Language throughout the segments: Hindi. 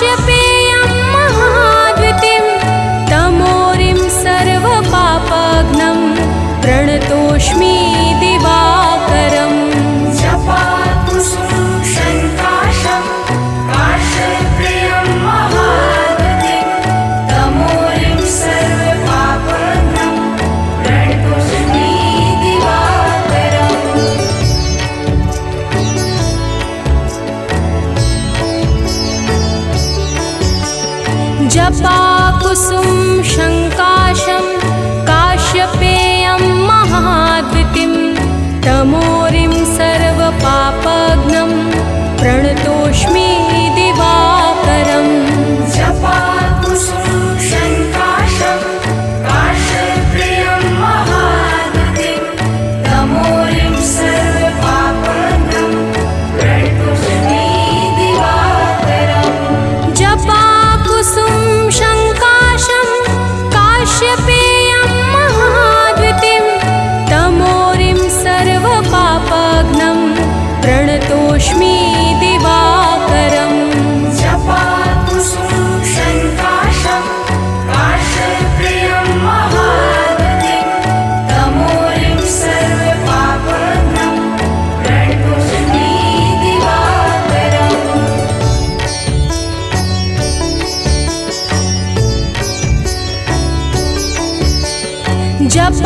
काश्यपेयं महाद्वितीं तमोरिं सर्वपापघ्नं प्रणतोऽस्मि दिवाकरम् जपाकुसुमं शङ्काशं काश्यपेयं महाद्वितीं तमोरिं सर्वपापघ्नं प्रणतोऽस्मि दिवाकरम् जपाकुसुम शङ्काशं काश्यपेयं महाद्वितीं तमोरिं सर्वपापघ्नं प्रणतोऽस्मि दिवाकरम् जपाकुसुमं शङ्काशं काश्यपेयं महाद्वितीं तमोरिं सर्वपापघ्नं प्रणतोऽस्मि दिवाकरम् जपाकुसुम शङ्काशं काश्यपेयं महाद्वितीं तमोरिं सर्वपापघ्नं प्रणतोऽस्मि दिवाकरम् जपाकुसुमं शङ्काशं काश्यपेयं महाद्वितीं तमोरिं सर्वपापघ्नं प्रणतोऽस्मि दिवाकरम्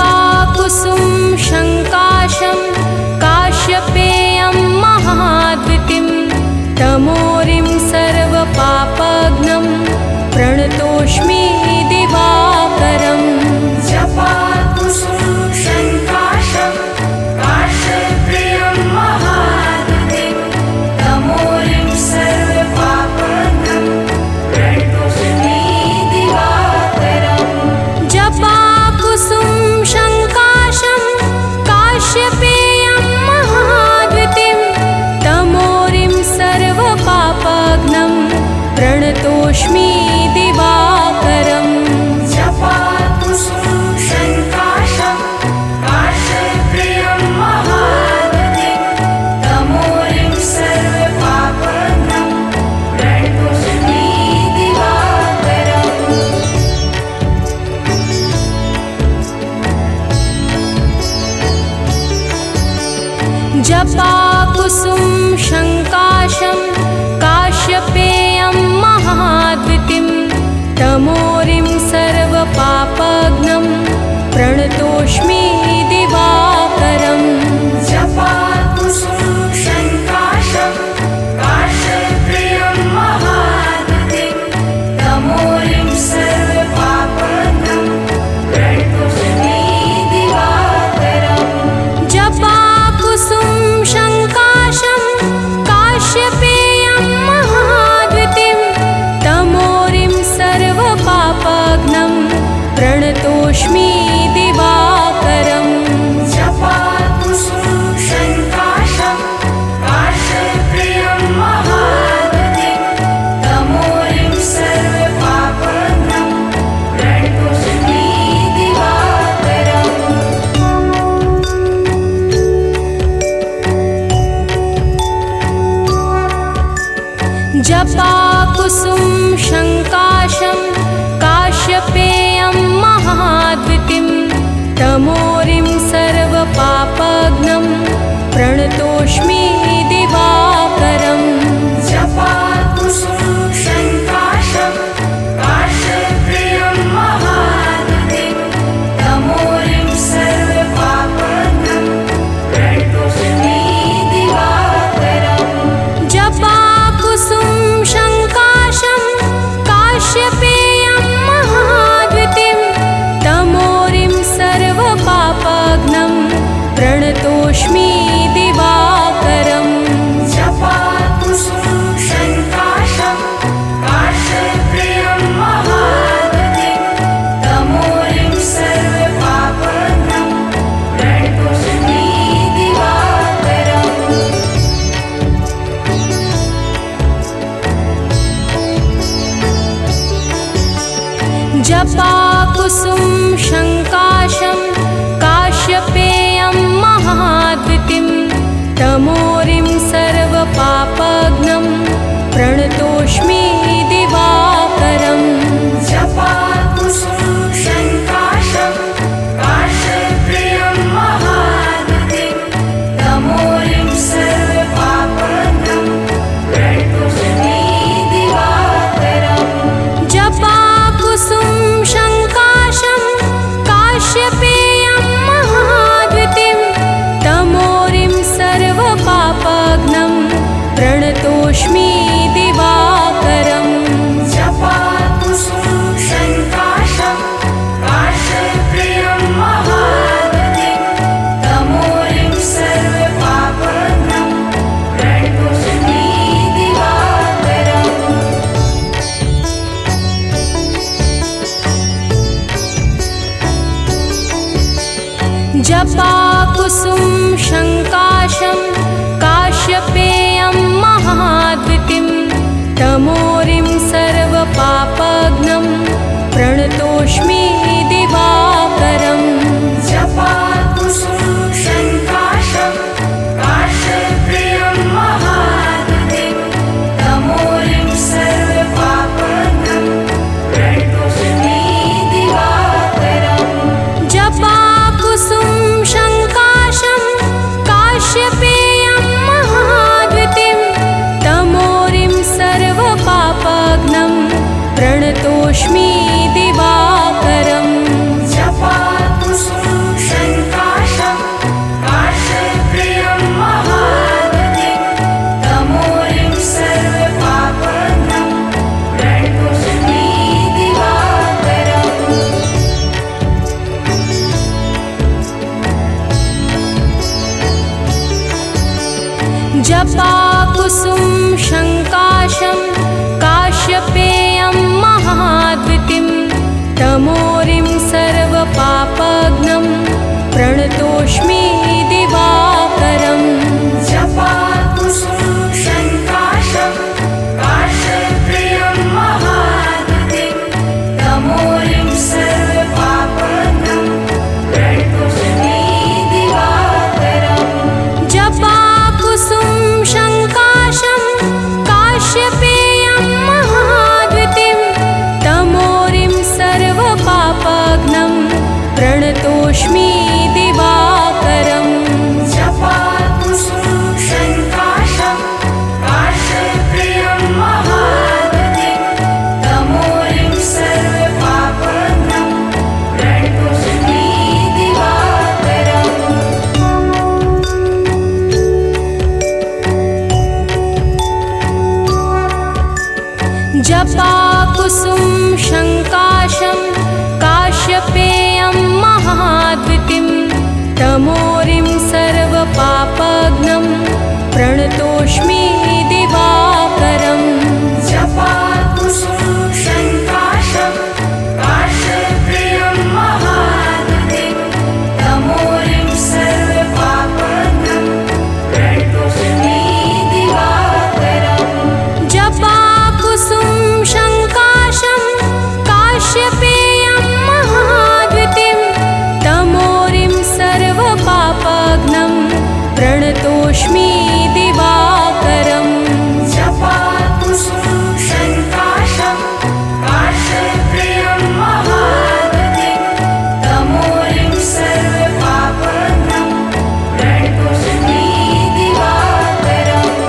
जपाकुसुम शङ्काशं काश्यपेयं महाद्वितीं तमोरिं सर्वपापघ्नं प्रणतोऽस्मि दिवाकरम् जपाकुसुमं शङ्काशं काश्यपेयं महाद्वितीं तमोरिं सर्वपापघ्नं प्रणतोऽस्मि दिवाकरम् जपाकुसुम शङ्काशं काश्यपेयं महाद्वितीं तमोरिं सर्वपापघ्नं प्रणतोऽस्मि दिवाकरम् जपाकुसुमं शङ्काशं काश्यपेयं महाद्वितीं तमोरिं सर्वपापघ्नं प्रणतोऽस्मि दिवाकरम् जपाकुसुम शङ्काशं काश्यपेयं महाद्वितीं तमोरिं सर्वपापघ्नं प्रणतोऽस्मि दिवाकरम् जपाकुसुमं शङ्काशं काश्यपेयं महाद्वितीं तमोरिं सर्वपापघ्नं प्रणतोऽस्मि दिवाकरम् जपाकुसुम शङ्काशं काश्यपेयं महाद्वितीं तमोरिं सर्वपापघ्नं प्रणतोऽस्मि दिवाकरम् जपाकुसुमं शङ्काशं काश्यपेयं महाद्वितीं तमोरिं सर्वपापघ्नं प्रणतोऽस्मि दिवाकरम् जपाकुसुम शङ्काशं काश्यपेयं महाद्वितीं तमोरिं सर्वपापघ्नं प्रणतोऽस्मि दिवाकरम् जपाकुसुमं शङ्काशं काश्यपेयं महाद्वितीं तमोरिं सर्वपापघ्नं प्रणतोऽस्मि दिवाकरम् जपाकुसुम शङ्काशं काश्यपेयं महाद्वितीं तमोरिं सर्वपापघ्नं प्रणतोऽस्मि दिवाकरम् जपाकुसुमं शङ्काशं काश्यपेयं महाद्वितीं तमोरिं सर्वपापघ्नं प्रणतोऽस्मि दिवाकरम् जपाकुसुम शङ्काशं काश्यपेयं महाद्वितीं तमोरिं सर्वपापघ्नं प्रणतोऽस्मि दिवा प्रणतोऽस्मि दिवाकरम् जपाकुसुमं शङ्काशं काश्यप्रियं महागतिं तमोरिं सर्वपापघ्नं प्रणतोऽस्मि दिवाकरम् जपाकुसुम शङ्काशं काश्यपेयं महाद्वितिं तमोरिं सर्वपापघ्नं प्रणतोऽस्मि दिवाकरम् जपाकुसुमं शङ्काशं काश्यप्रियं महागतिं तमोरिं सर्वपापघ्नं प्रणतोऽस्मि दिवाकरम् जपाकुसुम शङ्काशं काश्यपेयं महाद्वितिं तमोरिं सर्वपापघ्नं प्रणतोऽस्मि दिवाकरम् जपाकुसुमं शङ्काशं काश्यप्रियं महागतिं तमोरिं सर्वपापघ्नं प्रणतोऽस्मि दिवाकरम् जपाकुसुम शङ्काशं काश्यपेयं महाद्वितिं तमोरिं सर्वपापघ्नं प्रणतोऽस्मि दिवाकरम् जपाकुसुमं शङ्काशं काश्यप्रियं महागतिं तमोरिं सर्वपापघ्नं प्रणतोऽस्मि दिवाकरम् जपाकुसुम शङ्काशं काश्यपेयं महाद्वितिं तमोरिं सर्वपापघ्नं प्रणतोऽस्मि दिवाकरम् जपाकुसुमं शङ्काशं काश्यप्रियं महागतिं तमोरिं सर्वपापघ्नं प्रणतोऽस्मि दिवाकरम्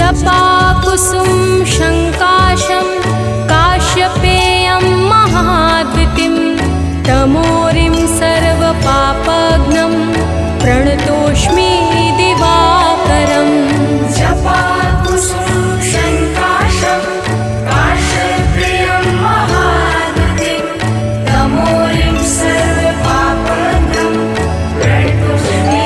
जपाकुसुम शङ्काशं काश्यपेयं महाद्वितिं तमोरिं सर्वपापघ्नं प्रणतोऽस्मि दिवाकरम् जपाकुसुमं शङ्काशं काश्यप्रियं महागतिं तमोरिं सर्वपापघ्नं प्रणतोऽस्मि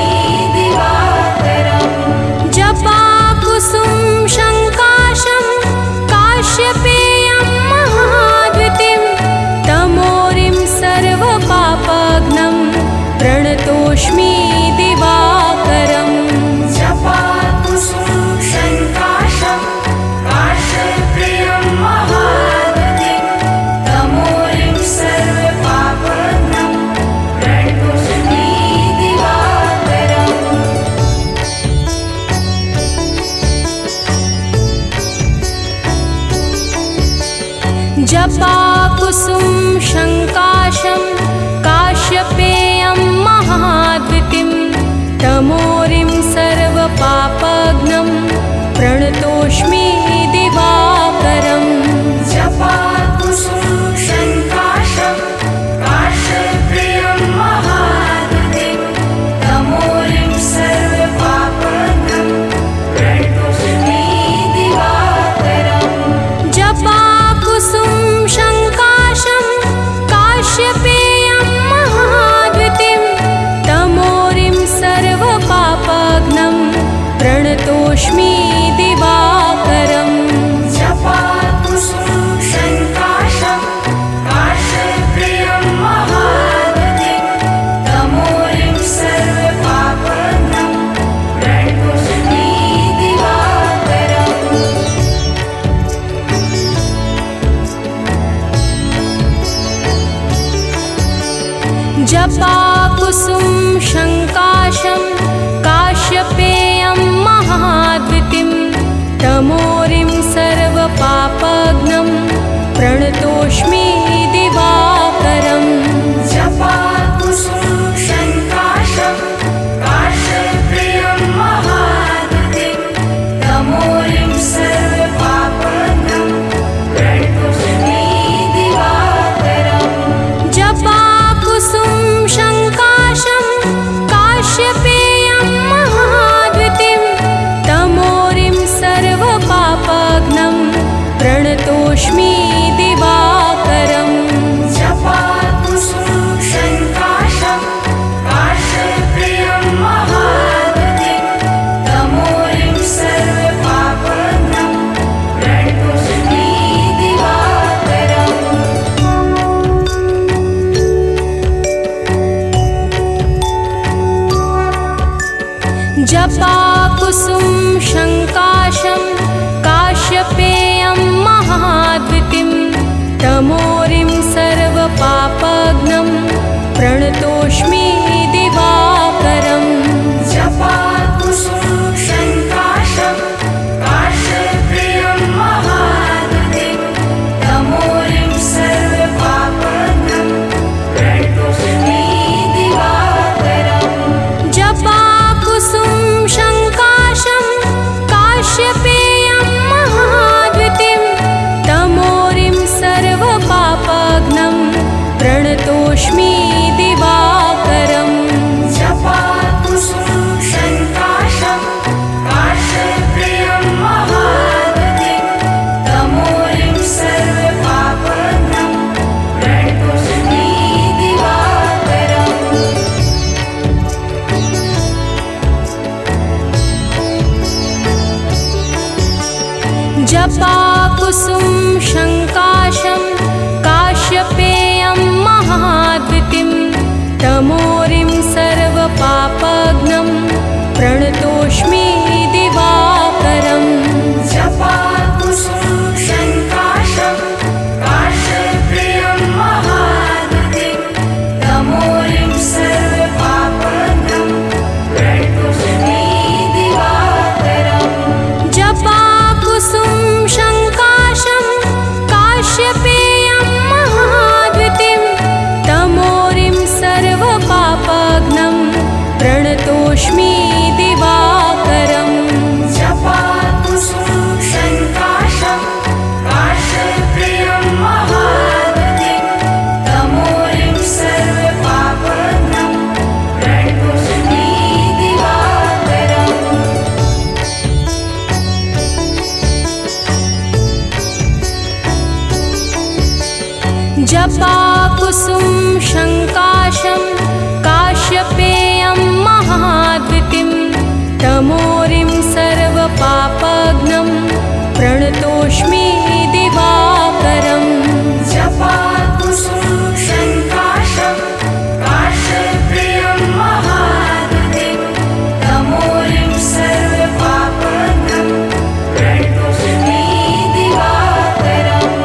दिवाकरम् जपाकुसुम शङ्काशं काश्यपेयं महाद्वितिं तमोरिं सर्वपापघ्नं प्रणतोऽस्मि दिवाकरम् जपाकुसुमं शङ्काशं काश्यप्रियं महागतिं तमोरिं सर्वपापघ्नं प्रणतोऽस्मि दिवाकरम् जपाकुसुमं शङ्काशं काश्यपेयं महाद्वितिं तमोरिं सर्वपापघ्नं प्रणतोऽस्मि दिवाकरम् जपाकुसुमं शङ्काशं काश्यप्रियं महागतिं तमोरिं सर्वपापघ्नं प्रणतोऽस्मि दिवाकरम् जपाकुसुम शङ्काशं काश्यपेयं महाद्वितिं तमोरिं सर्वपापघ्नं प्रणतोऽस्मि दिवाकरम् जपाकुसुमं शङ्काशं काश्यप्रियं महागतिं तमोरिं सर्वपापघ्नं प्रणतोऽस्मि दिवाकरम् जपाकुसुम शङ्काशं काश्यपेयं महाद्वितिं तमोरिं सर्वपापघ्नं प्रणतोऽस्मि दिवाकरम् प्रणतोऽस्मि दिवाकरम् जपाकुसुम शङ्काशं काश्यप्रियं महाद्युतिं तमोरिं सर्वपापघ्नं प्रणतोऽस्मि दिवाकरम् जपाकुसुम शङ्काशं काश्यपेयं महाद्युतिं तमोरिं सर्वपापघ्नं प्रणतोऽस्मि दिवाकरम् जपाकुसुम शङ्काशं काश्यप्रियं महाद्युतिं तमोरिं सर्वपापघ्नं प्रणतोऽस्मि दिवाकरम् जपाकुसुम शङ्काशं काश्यपेयं महाद्युतिं तमोरिं सर्वपापघ्नं प्रणतोऽस्मि दिवाकरम् जपाकुसुम शङ्काशं काश्यप्रियं महाद्युतिं तमोरिं सर्वपापघ्नं प्रणतोऽस्मि दिवाकरम् जपाकुसुम शङ्काशं काश्यपेयं महाद्युतिं तमोरिं सर्वपापघ्नं प्रणतोऽस्मि दिवाकरम् जपाकुसुम शङ्काशं काश्यप्रियं महाद्युतिं तमोरिं सर्वपापघ्नं प्रणतोऽस्मि दिवाकरम् जपाकुसुम शङ्काशं काश्यपेयं महाद्युतिं तमोरिं सर्वपापघ्नं प्रणतोऽस्मि दिवाकरम् जपाकुसुम शङ्काशं काश्यप्रियं महाद्युतिं तमोरिं सर्वपापघ्नं प्रणतोऽस्मि दिवाकरम् जपाकुसुम शङ्काशं काश्यपेयं महाद्युतिं तमोरिं सर्वपापघ्नं प्रणतोऽस्मि दिवाकरम्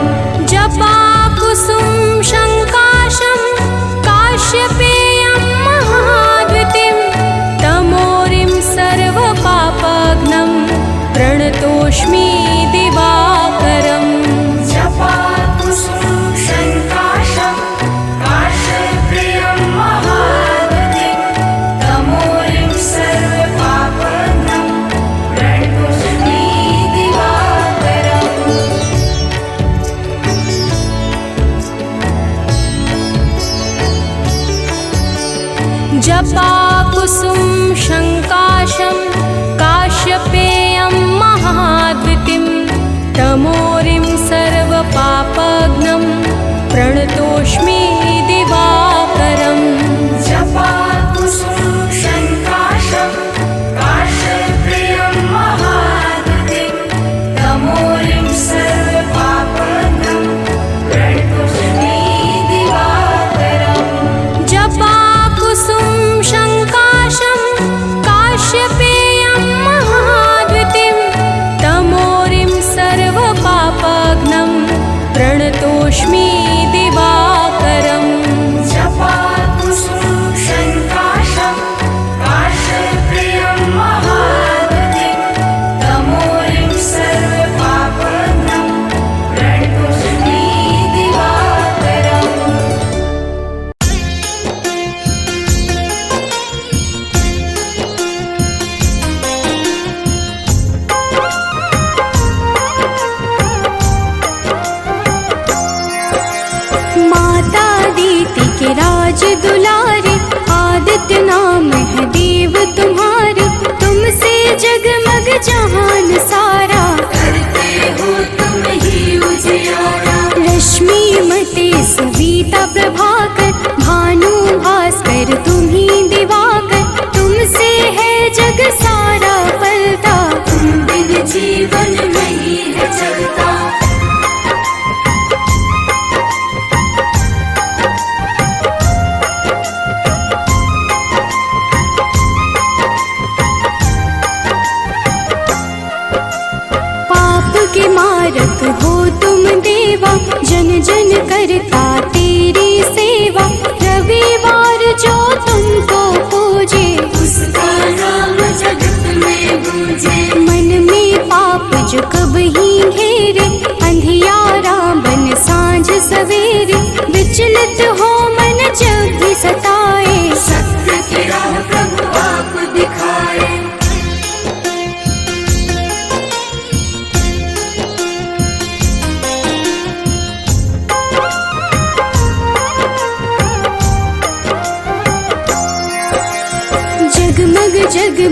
जपाकुसुम शङ्काशं काश्यप्रियं महाद्युतिं तमोरिं सर्वपापघ्नं प्रणतोऽस्मि दिवाकरम् जपाकुसुम शङ्काशं काश्यपेयं महाद्युतिं तमोरिं सर्वपापघ्नं प्रणतोऽस्मि दिवाकरम् जपाकुसुम शङ्काशं काश्यप्रियं महाद्युतिं तमोरिं सर्वपापघ्नं प्रणतोऽस्मि दिवाकरम् जपाकुसुम शङ्काशं काश्यपेयं महाद्युतिं तमोरिं सर्वपापघ्नं प्रणतोऽस्मि दिवाकरम् जपाकुसुम शङ्काशं काश्यप्रियं महाद्युतिं तमोरिं सर्वपापघ्नं प्रणतोऽस्मि दिवाकरम् जपाकुसुम शङ्काशं काश्यपेयं महाद्युतिं तमोरिं सर्वपापघ्नं प्रणतोऽस्मि दिवाकरम् जपाकुसुम शङ्काशं काश्यप्रियं महाद्युतिं तमोरिं सर्वपापघ्नं प्रणतोऽस्मि दिवाकरम् के राज दुलारे, आदित्य नाम है देव तुम्हारे। तुमसे जगमग जहान सारा, करते हो तुम ही उजियारा।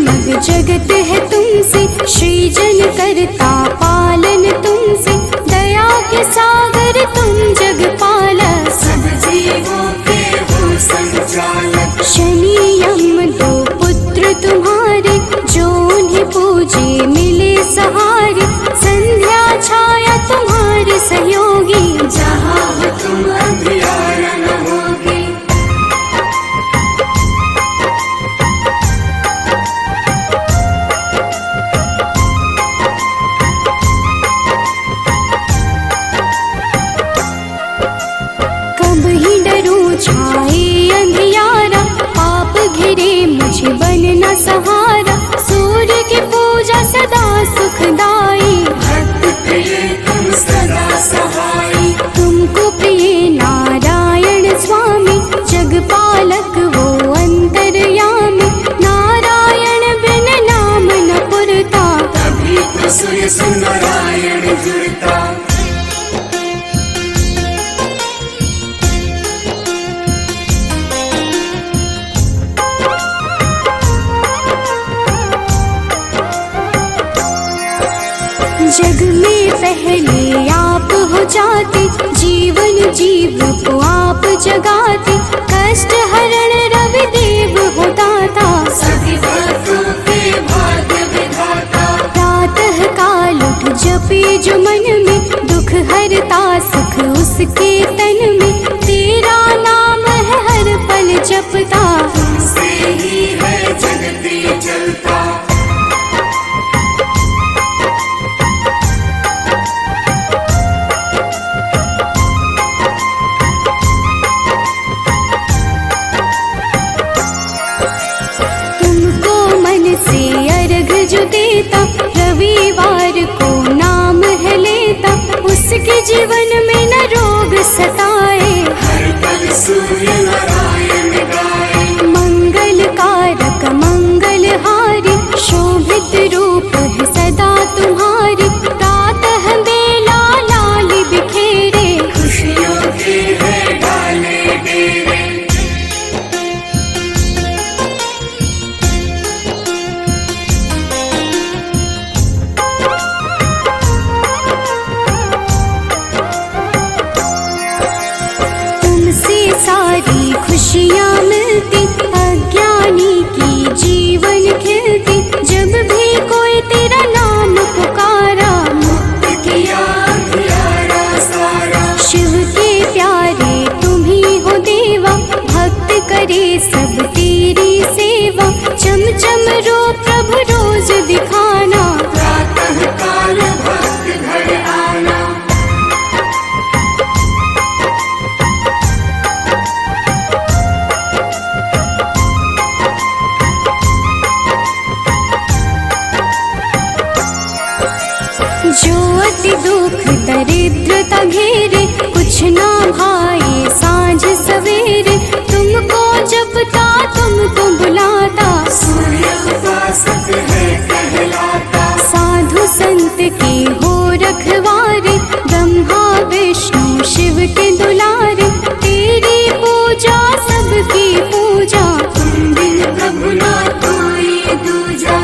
जगमग जगत है तुमसे, सृजन करता पालन तुमसे, दया के सागर तुम जगपालक, सब जीवों के हो संचालक। शनि यम दो पुत्र तुम्हारे, जो उन्हें पूजे मिले सहारे, संध्या छाया तुम्हारे सहयोगी, जहाँ हो तुम अंधियारा न होगे। कब ही डरूं छाए अंधियारा, पाप घिरे मुझे बनना सहारा, सूर्य की पूजा सदा सुखदाई, भक्त प्रिय तुम सदा सहाई। तुमको प्रिय नारायण स्वामी, जगपालक वो अंतर्यामी, नारायण बिन नाम न पुरता, तभी तो सूर्य से नारायण जुड़ता। जग में पहले आप हो जाते, जीवन जीव को आप जगाते, कष्ट हरण रवि देव हो दाता, सभी भक्तों के भाग्य विधाता। प्रातः काल उठ जपे जो मन में, दुख हरता सुख उसके तन में, तेरा नाम है हर पल जपता, तुमसे ही है जगती चलता। तुमको मन से अर्घ जो देता, रविवार को नाम है लेता, उसके जीवन में न रोग सताए, हर पल सूर्य नारायण गाए। मंगल कारक मंगलहारी, शोभित रूप है सदा तुम्हारी, प्रातः बेला लाल बिखेरे, खुशियों के है डाले डेरे। तुमसे सारी खुशियाँ मिलती, अज्ञानी की जीवन खिलती, जब भी कोई तेरा नाम पुकारा, मुक्त किया अंधियारा सारा। शिव के प्यारे तुम ही हो देवा, भक्त करे सब तेरी सेवा, चम चम रो प्रभु रोज दिखाना, प्रातः काल भक्त घर आना। जो अति दुख दरिद्रता घेरे, कुछ ना भाई सांझ सवेरे, तुमको जपता तुमको बुलाता, सूर्य उपासक है कहलाता। साधु संत के हो रखवारे, ब्रह्मा विष्णु शिव के दुलारे, तेरी पूजा सबकी पूजा, तुम बिन प्रभु ना कोई दूजा।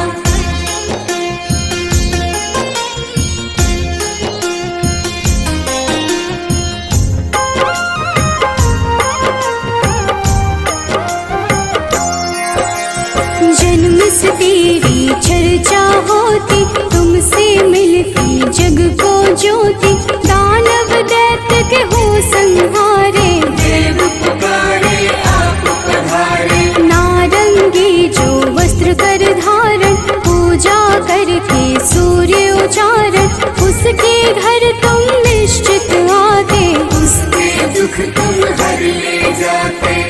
जन्म से तेरी चर्चा होती, तुमसे मिलती जग को ज्योति, दानव दैत्य के हो संहारे, देव पुकारे आप पधारे। नारंगी जो वस्त्र कर धारण, पूजा करके सूर्य उचारण, उसके घर तुम निश्चित आते, उसके दुख तुम हर ले जाते।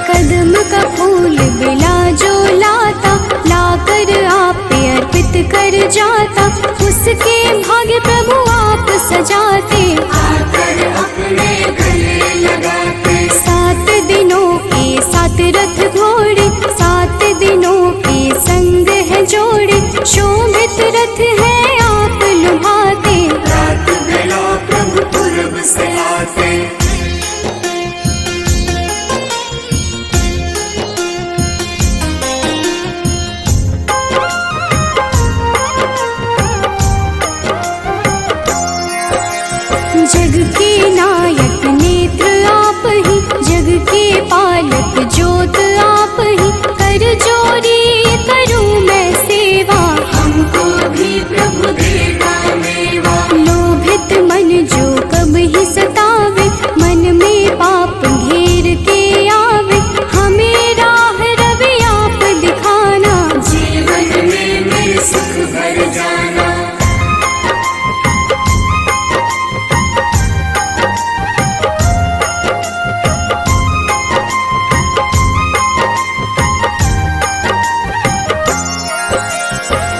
कदम का फूल बिला जो लाता, लाकर आप पे अर्पित कर जाता, उसके भाग्य प्रभु आप सजाते, आकर अपने गले लगाते। 7 दिनों के 7 रथ घोड़े, 7 दिनों के संग है जोड़े, शोभित रथ बालक जोत आप ही, कर जोरी करूं मैं सेवा। हमको भी प्रभु देना मेवा। लोभित मन जो कब ही सतावे, मन में पाप घेर के आवे, हमें राह रवि आप दिखाना। जीवन में मेरे सुख भर जाना।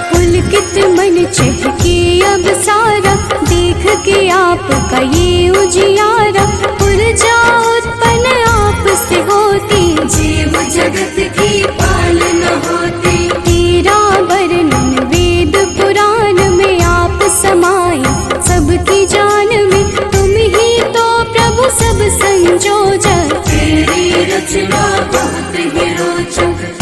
पुलकित मन चहके अब सारा, देख के आपका ये उजियारा। ऊर्जा उत्पन्न आप से होती, जीव जगत की पालना होती। तेरा वर्णन वेद पुराण में आप समाए, सबकी जान में तुम ही तो प्रभु सब संजोजक। तेरी रचना बहुत ही रोचक।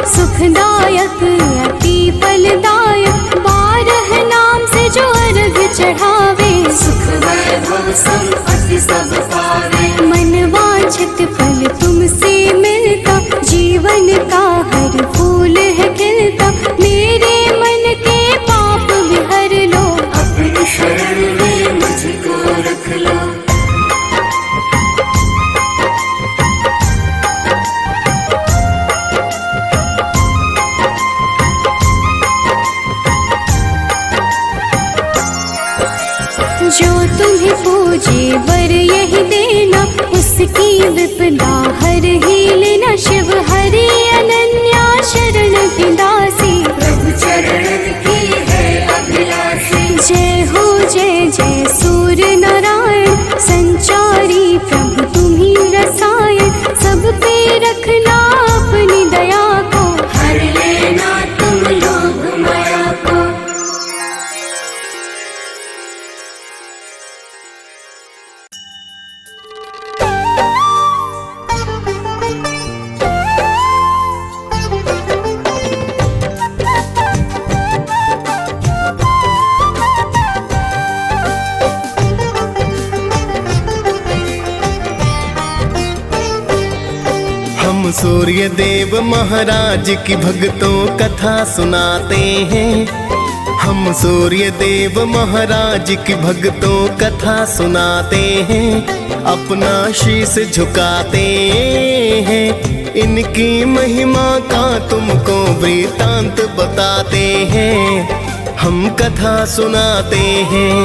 सुखदायक अति फलदायक, 12 नाम से जो अर्घ चढ़ावे। सुख वैभव संपत्ति सब पावे। मन वांछित फल तुमसे मिलता, जीवन का हर फूल है खिलता। मेरे मन के पाप भी हर लो, अपनी शरण में मुझको रख लो। जो तुम्हें पूजे वर यही देना, उसकी विपदा हर ही लेना। शिव हरि अनन्या शरण की दासी, प्रभु चरण की है अभिलाषी। जय हो जय जय सूर्य नारायण, संचारी प्रभु तुम्ही रसायन। सब पे रखना अपनी दया को, हर लेना तुम लोग माया को। हम सूर्य देव महाराज की भक्तों कथा सुनाते हैं। हम सूर्य देव महाराज की भक्तों कथा सुनाते हैं। अपना शीश झुकाते हैं, इनकी महिमा का तुमको वृतांत बताते हैं। हम कथा सुनाते हैं।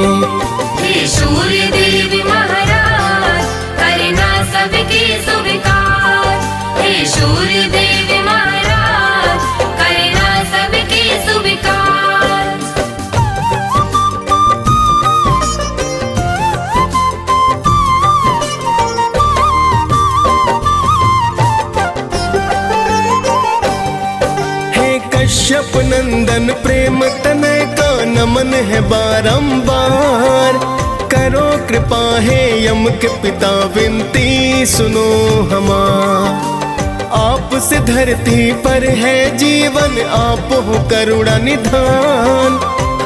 हे सूर्य देव महाराज, करना सबके स्वीकार। हे सूर्य देव महाराज, करना सबके स्वीकार। हे कश्यप नंदन प्रेम तनय का नमन है बारंबार। करो कृपा है यम के पिता विनती सुनो हमार। आपसे धरती पर है जीवन, आप हो करुणा निधान।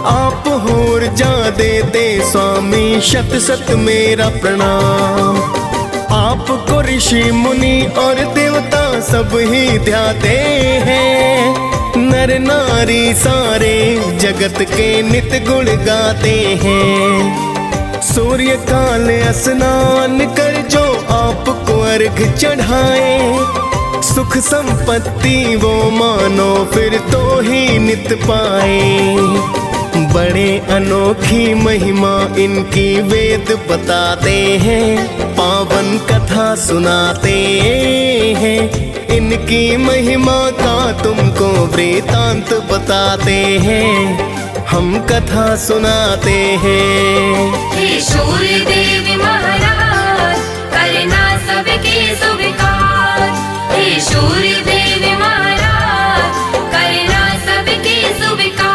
आप हो ऊर्जा देते स्वामी, शत शत मेरा प्रणाम। आपको ऋषि मुनि और देवता सब ही ध्याते हैं। नर नारी सारे जगत के नित गुण गाते हैं। सूर्य काल स्नान कर जो आपको अर्घ चढ़ाए, सुख संपत्ति वो मानो फिर तो ही नित पाए। बड़े अनोखी महिमा इनकी वेद बताते हैं। पावन कथा सुनाते हैं, इनकी महिमा का तुमको वृतांत बताते हैं। हम कथा सुनाते हैं। हे सूर्य देव महाराज, करना सबके स्वीकार। हे सूर्य देव महाराज, करना सबके स्वीकार।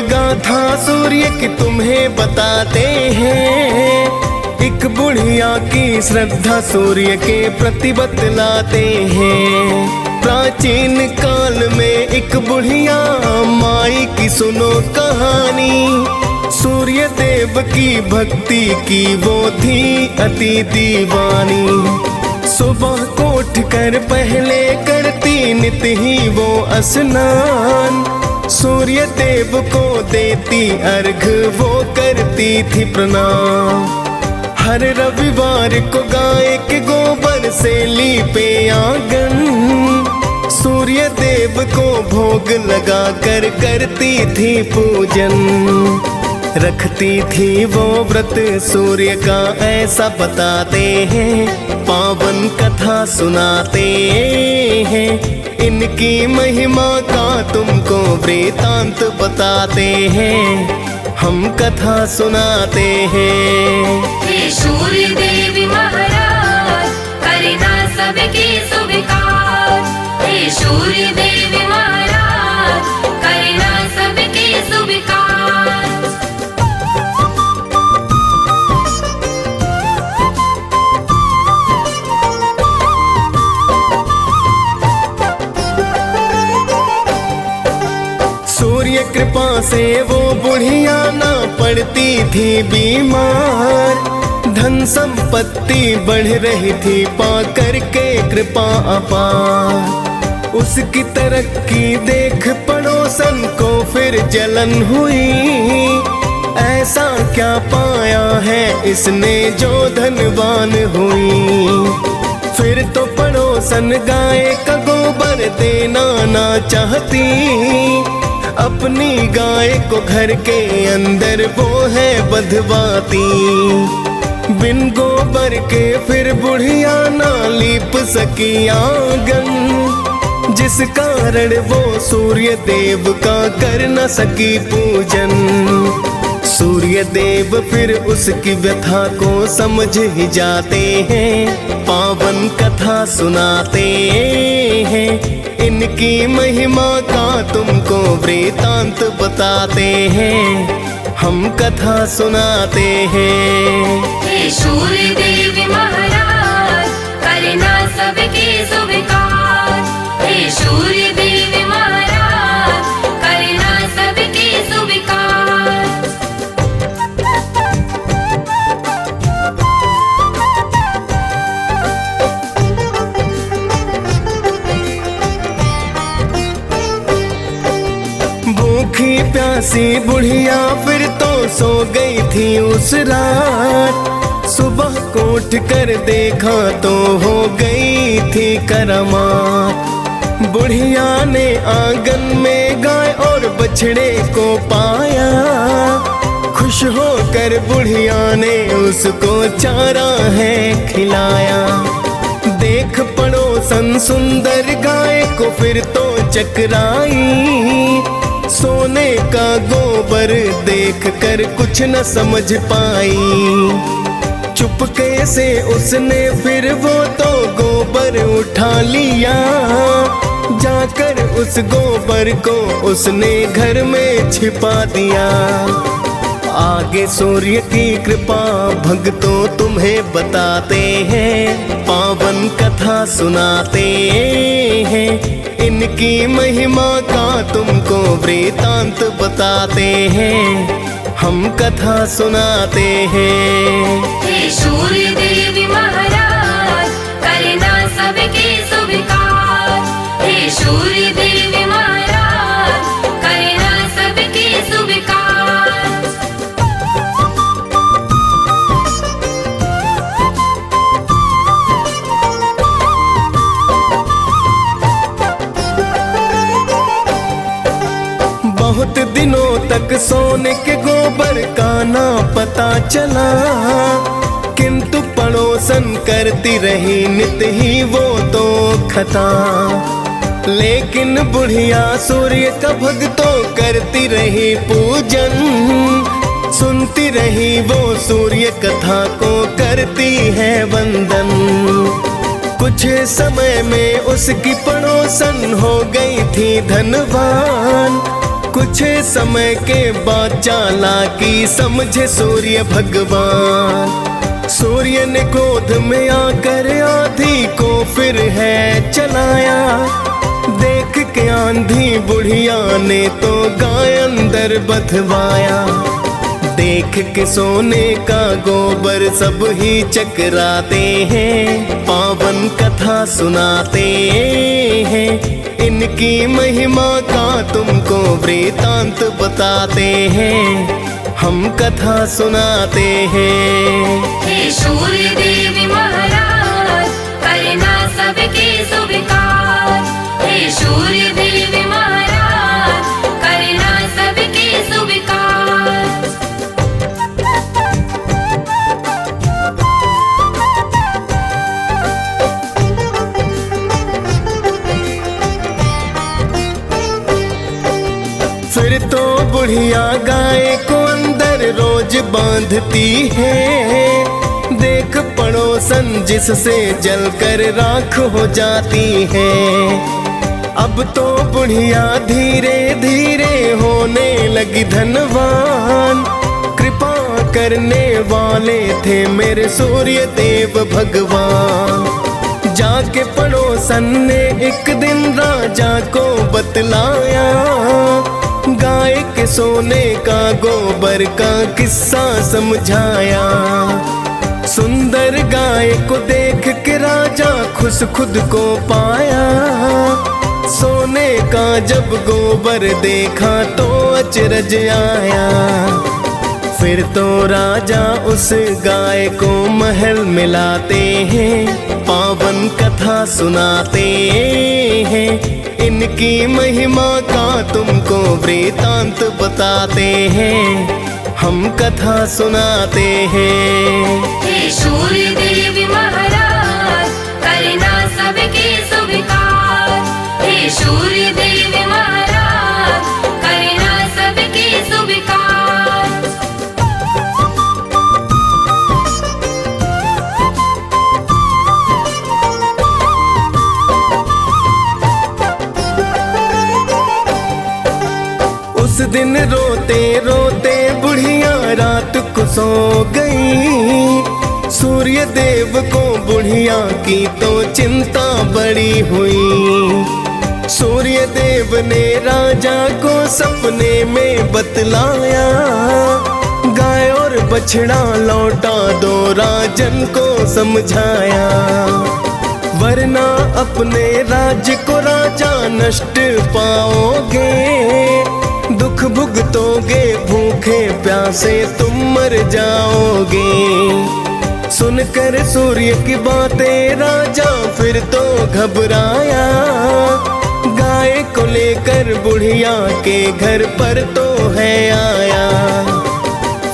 गाथा सूर्य की तुम्हें बताते हैं। एक बुढ़िया की श्रद्धा सूर्य के प्रति बतलाते हैं। प्राचीन काल में एक बुढ़िया माई की सुनो कहानी। सूर्य देव की भक्ति की वो थी अति दीवानी। सुबह को उठकर पहले करती नित ही वो स्नान। सूर्य देव को देती अर्घ वो करती थी प्रणाम। हर रविवार को गाय के गोबर से लीपे आंगन। सूर्य देव को भोग लगा कर करती थी पूजन। रखती थी वो व्रत सूर्य का ऐसा बताते हैं। पावन कथा सुनाते हैं। इनकी महिमा का तुमको वृतांत बताते हैं। हम कथा सुनाते हैं। हे सूर्य देव महाराज करना सबके स्वीकार। हे सूर्य देव महाराज करना सबके स्वीकार। सूर्य कृपा से वो बुढ़िया ना पड़ती थी बीमार। धन संपत्ति बढ़ रही थी पाकर के कृपा अपार। उसकी तरक्की देख पड़ोसन को फिर जलन हुई। ऐसा क्या पाया है इसने जो धनवान हुई। फिर तो पड़ोसन गाय का गोबर देना ना चाहती। अपनी गाय को घर के अंदर वो है बंधवाती। बिन गोबर के फिर बुढ़िया ना लीप सकी आंगन। जिस कारण वो सूर्य देव का कर न सकी पूजन। सूर्य देव फिर उसकी व्यथा को समझ ही जाते हैं। पावन कथा सुनाते हैं। इनकी महिमा का तुमको वृतांत बताते हैं। हम कथा सुनाते हैं। हे सूर्य देव महाराज करना सबके स्वीकार। हे सूर्य देव महाराज करना सबके स्वीकार। भूखी प्यासी बुढ़िया फिर तो सो गई थी उस रात। सुबह को उठ कर देखा तो हो गई थी करामात। बुढ़िया ने आंगन में गाय और बछड़े को पाया। खुश होकर बुढ़िया ने उसको चारा है खिलाया। देख पड़ोसन सुंदर गाय को फिर तो चकराई। सोने का गोबर देख कर कुछ न समझ पाई। चुपके से उसने फिर वो तो गोबर उठा लिया। जाकर उस गोबर को उसने घर में छिपा दिया। आगे सूर्य की कृपा भक्तों तुम्हें बताते हैं। पावन कथा सुनाते हैं। इनकी महिमा का तुमको वृतांत बताते हैं। हम कथा सुनाते हैं। हे सूर्य देव महाराज करना सबके स्वीकार। हे सूर्य देव महाराज करना सबके स्वीकार। बहुत दिनों तक सोने के गोबर का ना पता चला। किंतु पड़ोसन करती रही नित ही वो तो खता। लेकिन बुढ़िया सूर्य का भक्तों करती रही पूजन। सुनती रही वो सूर्य कथा को करती है वंदन। कुछ समय में उसकी पड़ोसन हो गई थी धनवान। कुछ समय के बाद चालाकी समझे सूर्य भगवान। सूर्य ने क्रोध में आकर आंधी को फिर है चलाया। देख के आंधी बुढ़िया ने तो गाय अंदर बधवाया। देख के सोने का गोबर सब ही चकराते हैं, पावन कथा सुनाते हैं। इनकी महिमा का तुमको वृतांत बताते हैं, हम कथा सुनाते हैं। हे सूर्य देव महाराज करना सबके स्वीकार। हे सूर्य देव महाराज करना सबके स्वीकार। फिर तो बुढ़िया गाय को अंदर रोज बांधती है। देख पड़ोसन जिससे जलकर राख हो जाती है। अब तो बुढ़िया धीरे धीरे होने लगी धनवान। कृपा करने वाले थे मेरे सूर्य देव भगवान। जाके पड़ोसन ने एक दिन राजा को बतलाया, गाय के सोने का गोबर का किस्सा समझाया। सुंदर गाय को देख के राजा खुश खुद को पाया। सोने का जब गोबर देखा तो अचरज आया। फिर तो राजा उस गाय को महल मिलाते हैं, पावन कथा सुनाते हैं। इनकी महिमा का तुमको वृतांत बताते हैं, हम कथा सुनाते हैं। हे सूर्य देव महाराज करना सबके स्वीकार। हे सूर्य देव महाराज करना सबके स्वीकार। उस दिन रोते रोते बुढ़िया रात को सो गई। सूर्य देव को बुढ़िया की तो चिंता बड़ी हुई। सूर्य देव ने राजा को सपने में बतलाया, गाय और बछड़ा लौटा दो राजन को समझाया। वरना अपने राज्य को राजा नष्ट पाओगे। दुख भुगतोगे, भूखे प्यासे तुम मर जाओगे। सुनकर सूर्य की बातें राजा फिर तो घबराया। गाय को लेकर बुढ़िया के घर पर तो है आया।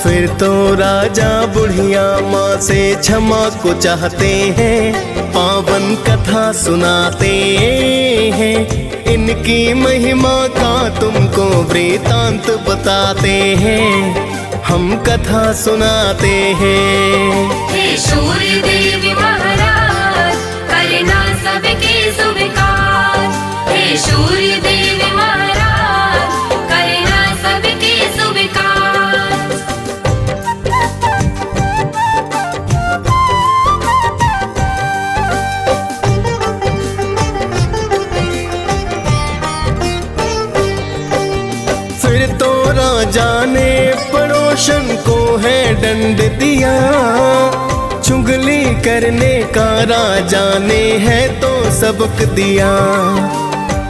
फिर तो राजा बुढ़िया माँ से क्षमा को चाहते हैं, पावन कथा सुनाते हैं। इनकी महिमा का तुमको वृतांत बताते हैं, हम कथा सुनाते हैं। हे सूर्य देव महाराज करना सबके स्वीकार। हे सूर्य देव महाराज करना सबके स्वीकार। फिर तो राजा ने पड़ोसन को है दंड दिया। चुगली करने का राजा ने है तो सबक दिया।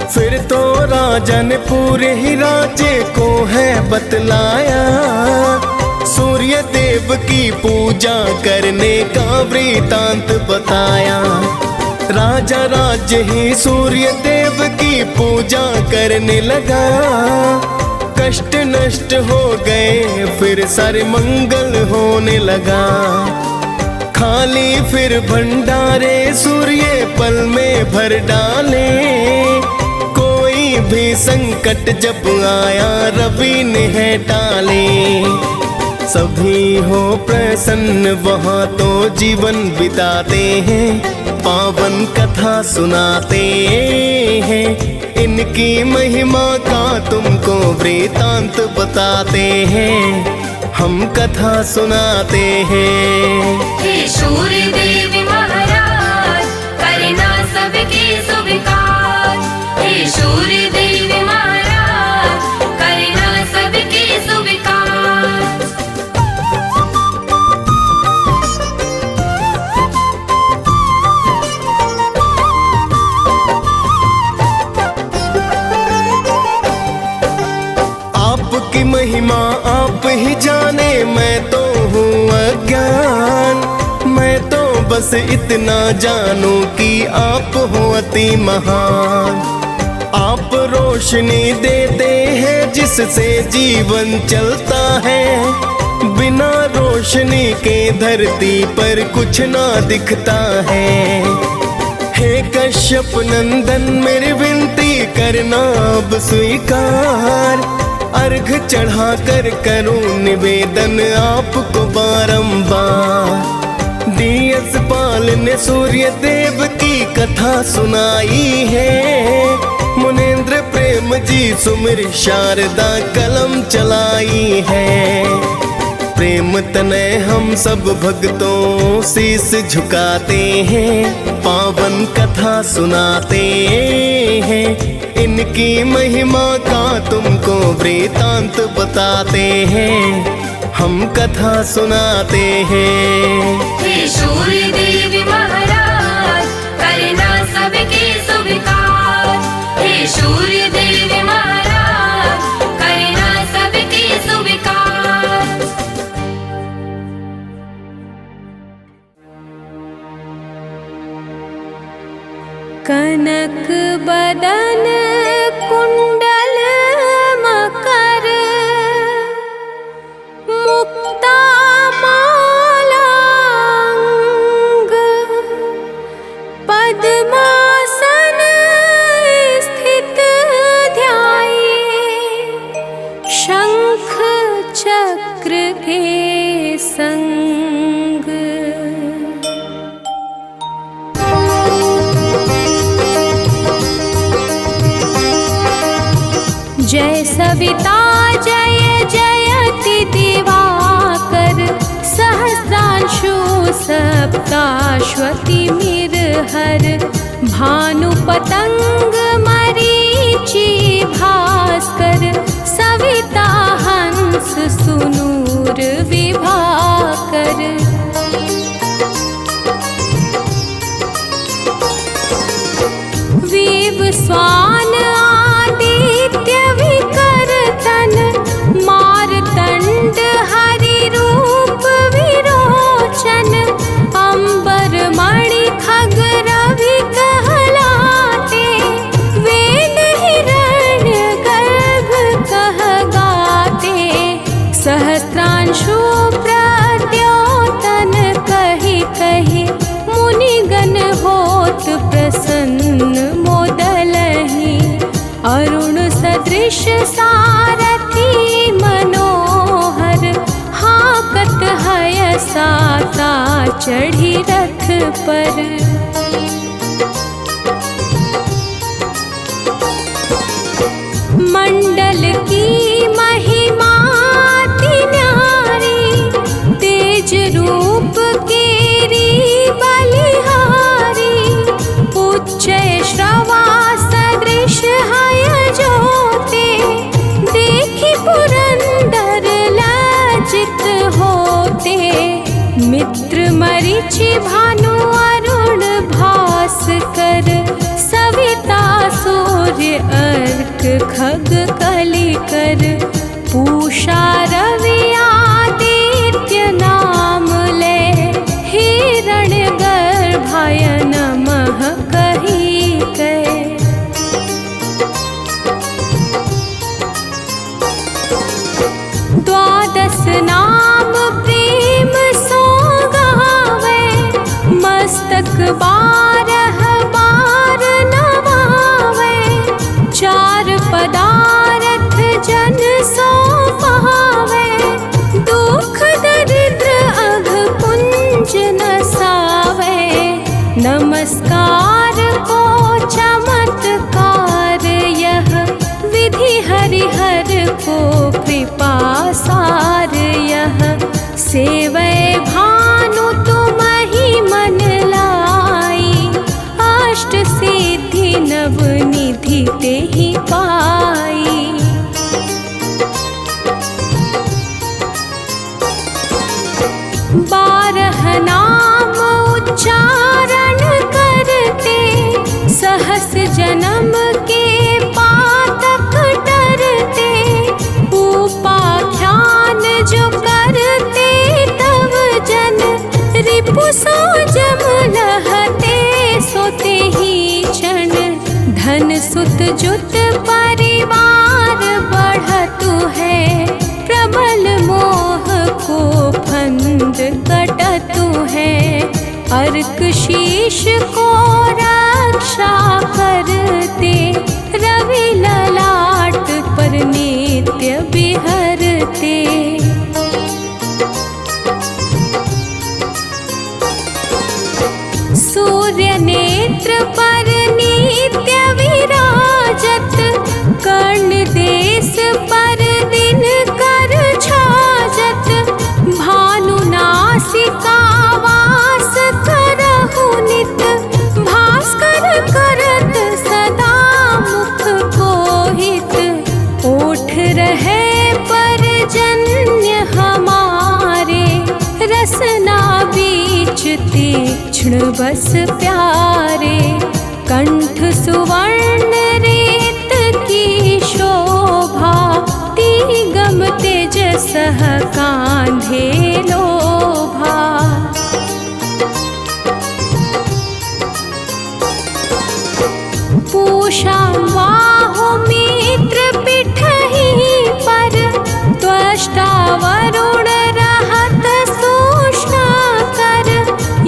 फिर तो राजा ने पूरे ही राज्य को है बतलाया। सूर्य देव की पूजा करने का वृतांत बताया। राजा राज्य ही सूर्य देव की पूजा करने लगा। कष्ट नष्ट हो गए, फिर सारे मंगल होने लगा। खाली फिर भंडारे सूर्य पल में भर डाले। कोई भी संकट जब आया रवि ने है टाले। सभी हो प्रसन्न वहाँ तो जीवन बिताते हैं, पावन कथा सुनाते हैं। इनकी महिमा का तुमको वृतांत बताते हैं, हम कथा सुनाते हैं। हे सूर्य देव महाराज करना सबके सुविकार। हे सूर्य देव महाराज करना सबके सुविकार। आपकी महिमा आप ही जाने, मैं तो हूँ अज्ञान। मैं तो बस इतना जानूं कि आप हो अति महान। आप रोशनी देते हैं जिससे जीवन चलता है, बिना रोशनी के धरती पर कुछ ना दिखता है। हे कश्यप नंदन मेरी विनती करना अब स्वीकार, अर्घ चढ़ा कर करूं निवेदन आपको बारंबार। डीएस पाल ने सूर्य देव की कथा सुनाई है, मुनेन्द्र प्रेम जी सुमिर शारदा कलम चलाई है। प्रेम तनय हम सब भक्तों शीस झुकाते हैं, पावन कथा सुनाते हैं। इनकी महिमा का तुमको वृतांत बताते हैं, हम कथा सुनाते हैं। हे सूर्य देव महाराज करना सबके सुविकार। हे सूर्य देव महाराज करना सबके सुविकार। कनक बदन कुंडल मकर, मुक्ता माला अंग, पद्मासन स्थित ध्याये, शंख चक्र के संग। जय सविता जय जयति दिवाकर, सहस्रांशु सप्ताश्वति मिरहर, भानु पतंग मरीचि भास्कर, सविता हंस सुनूर विभाकर। विव स्वान आदित्य विकर्तन, मारतंड हरि रूप विरोचन, अंबर मणि खग रवि कहलाते, वेद हिरण्य गर्भ कह गाते, सहस्त्रांशु प्रद्योतन कहि कहि, मुनिगण होत प्रसन्न मोदलहि, अरुण सदृश सारथी मनोहर, हाकत हय साता चढ़ी रथ पर। मंडल की महिमा अति न्यारी, तेज रूप केरी बलिहारी, उच्च श्रवा सदृश हय ज्योते, देखि पुरंदर लज्जित होते, मित्र मरीचि भानु अरुण भास्कर, सविता सूर्य अर्क खग कलिकर, पूषा रवि आदित्य नाम ले, हिरण्य गर्भाय नमः कहि कहे। द्वादश नाम प्रेम सो गावे, मस्तक बारह बार नवावे, चार पदारथ जन सो पावे, दुख सेवै भानु तुम ही मन लाई, अष्ट सिद्धि नव निधि तेहि पाई। बारह नाम उच्चारण करते, सहस जन्म के पातक टरते। उपाख्यान जो करते तव जन, रिपु सो जम लहते सोते ही क्षण। धन सुत जुत परिवार बढ़तु है, प्रबल मोह को फंद कटतु है। अर्क शीश को रक्षा करते, रवि ललाट पर नित्य बिहरते। सूर्य नेत्र पर नित्य विराजत, कर्ण देश पर दिन कर छाजत। भानु नासिका वास करहु नित, भास्कर करत सदा मुख कोहित। ओठ रहे परजन्य हमारे, रसना बीच तीक्ष्ण बस प्यारे। कंठ सुवर्ण रेत की शोभा, तिगम तेज सह कांधे लोभा। पूषा बाहु मित्र पिठहि पर, त्वष्टा वरुण रहत सूक्ष्म कर।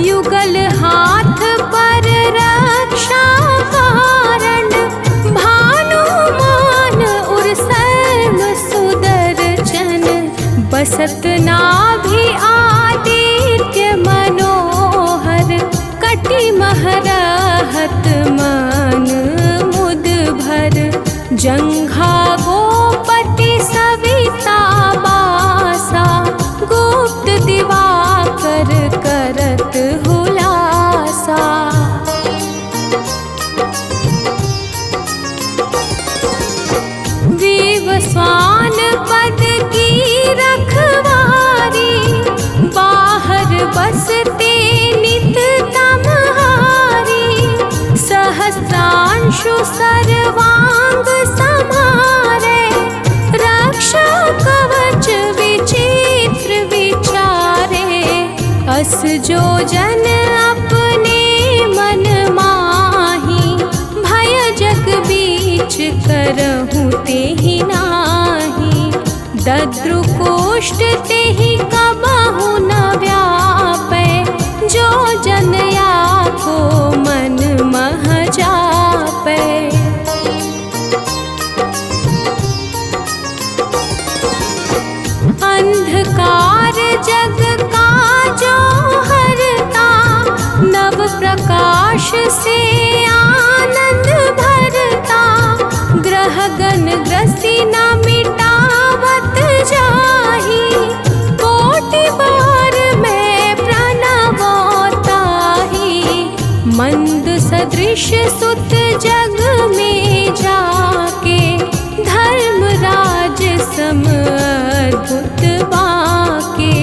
युगल हाथ पर रक्षा कारण, भानुमान उर सर्व सुदर्शन। बसत नाभि आदित्य मनोहर, कटि महरहत मन मुद भर। जंघा गोपति सविता बासा, गुप्त दिवाकर करत हुलासा। विवस्वान पद की रखवारी, बाहर बसते नित तमहारी। सहस्रांशु सर्वांग समारे, रक्षा कवच विचित्र विचारे। अस जो जन अपने मन माही, भय जग बीच करहु तेहि नाही। दद्रुकोष्ठ तेहि कबहु न व्यापै, जो जन या को मन मह जापै। अंधकार जग का जो हरता, नव प्रकाश से आनंद भरता। ग्रहगण ग्रसी न मिटावत जाही, कोटि बार मैं प्रणवताही। मंद सदृश सुत जग में जाके, धर्मराज सम अद्भुत बाके।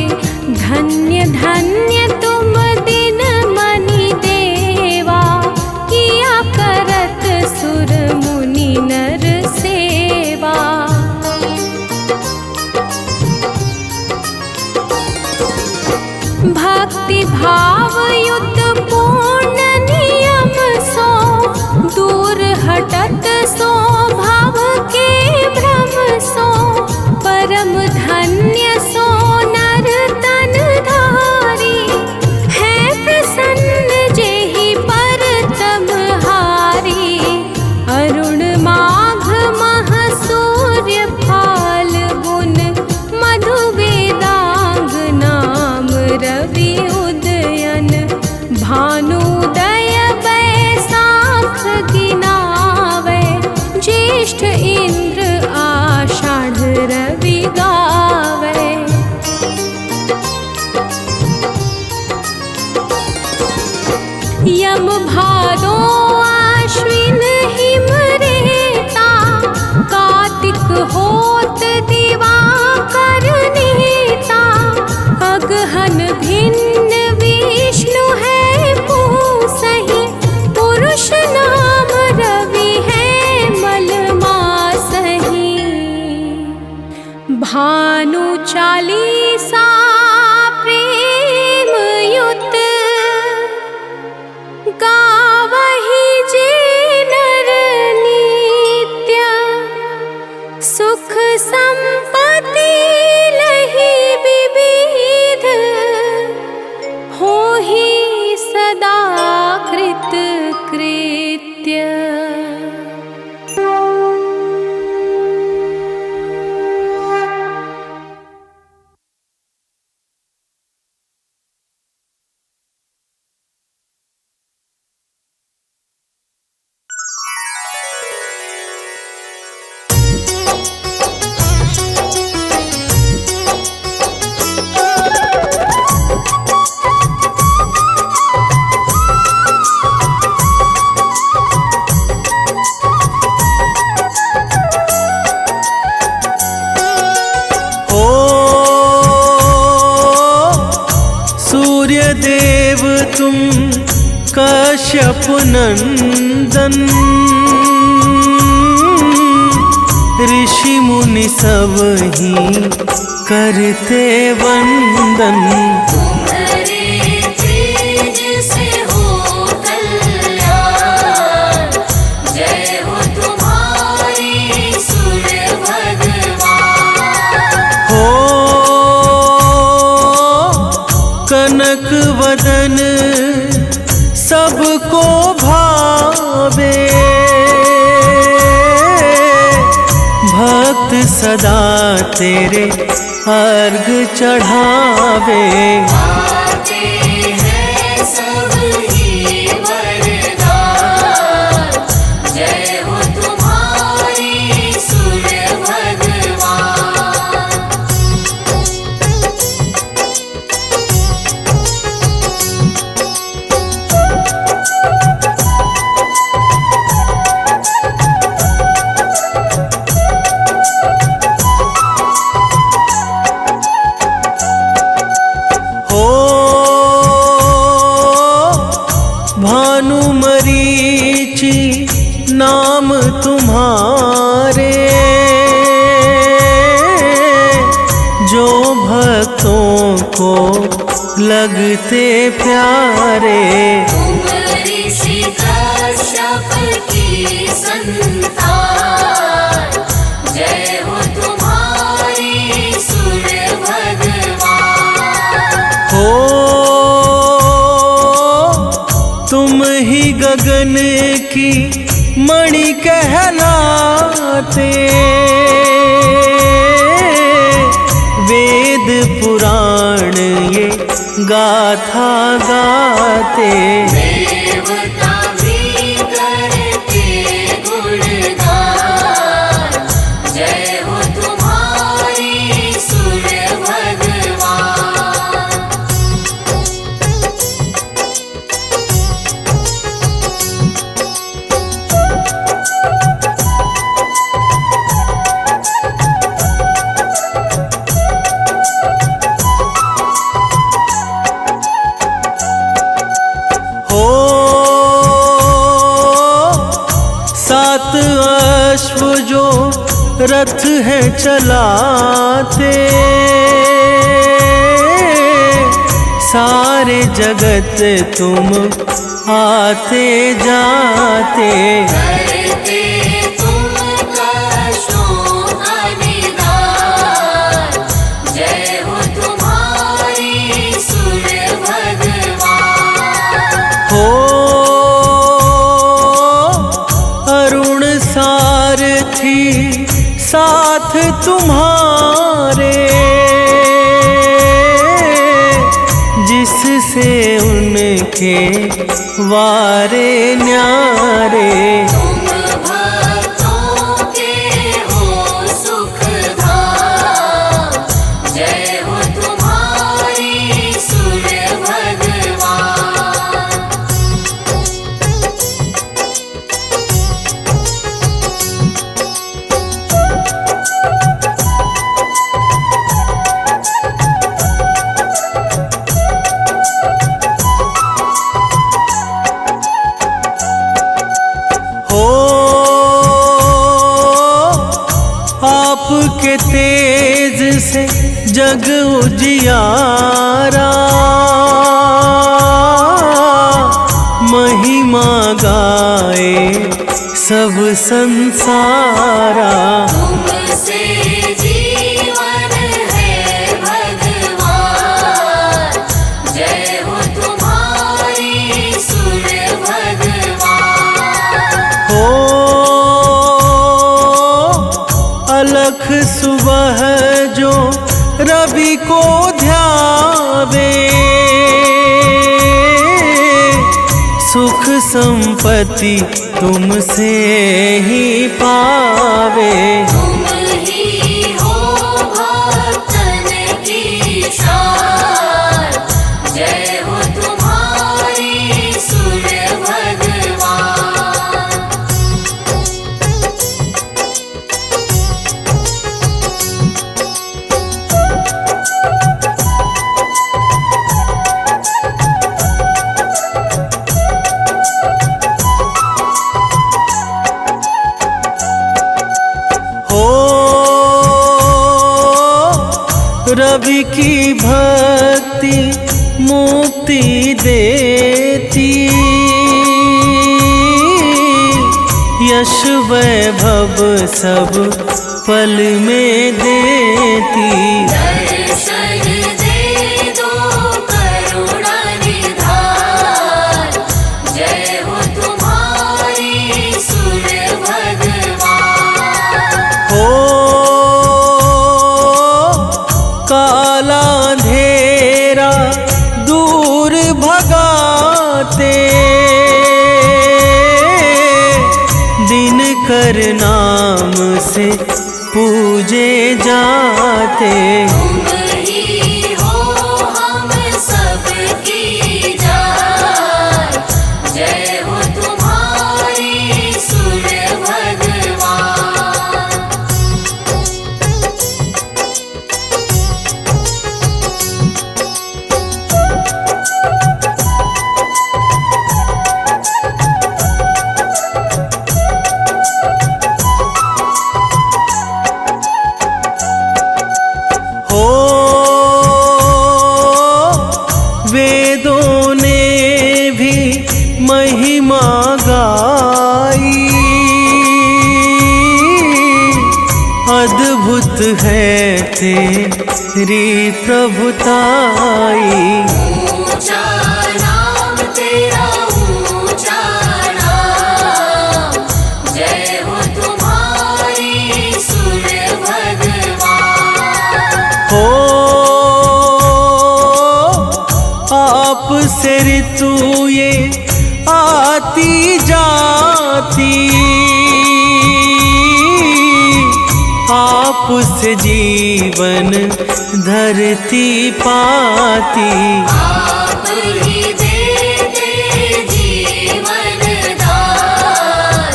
धन्य धन्य तुम दिन मनि देवा, किया करत सुर मुनि नर सेवा। भक्ति भाव युत पूर्ण नियम सो, दूर हटत सो भाव के भ्रम सो। परम धन्य सो नर तन धारी, है प्रसन्न जेहि पर तमहारी। अरुण माघ मह सूर्य फाल्गुन, मधु वेदांग नाम रवि उदयन। भानुदय बैसाख गिनावे, ज्येष्ठ इंद्र कश्यप नंदन ऋषि मुनि सब ही करते वंदन। तुम्हारे तेज से हो कल्याण, जय हो तुम्हारी सूर्य भगवान। हो कनक वदन सबको भावे, भक्त सदा तेरे अर्घ चढ़ावे। आते हैं सब ही वरदान, जय हो तुम्हारी सूर्य भगवान। हो भानु मरीचि नाम तुम्हारे, जो भक्तों को लगते प्यारे। तुम ऋषि कश्यप की संतान, जय हो तुम्हारी सूर्य भगवान। हो तुम ही गगन की मणि कहलाते, वेद पुराण ये गाथा गाते। देवता भी करते गुणगान, जय हो तुम्हारी सूर्य भगवान। हो सात अश्व जो रथ है चलाते, सारे जगत तुम आते जाते। करते तुम कष्टों का निदान, जय हो तुम्हारी सूर्य भगवान। हो अरुण सारथी साथ तुम्हारे, जिससे उनके वारे न्यारे। तुम भक्तों के हो सुखधाम, जय हो तुम्हारी सूर्य भगवान। हो आपके तेज से जग उजियारा, महिमा गाए सब संसारा। तुमसे जीवन है भगवान, जय हो तुम्हारी सूर्य भगवान। हो अलख सुबह जो रवि को ध्यावे, सुख संपत्ति तुमसे ही पावे। तुम ही हो भक्तन की शान, जय हो तुम्हारी सूर्य भगवान। भक्ति मुक्ति देती, यश वैभव सब पल में देती। दर्शन दे दो करुणा निधान, जय हो तुम्हारी सूर्य भगवान। हो काला अंधेरा दूर भगाते, दिन कर नाम से पूजे जाते। तुम ही हो हम सबकी जान, जय हो तुम्हारी सूर्य भगवान। हो वेदों ने भी महिमा गाई, अद्भुत है तेरी प्रभुताई। ऊंचा नाम तेरा ऊंचा नाम, जय हो तुम्हारी सूर्य भगवान। हो आप से ऋतु ये आती जाती, आप से जीवन धरती पाती। आप ही देते जीवन दान,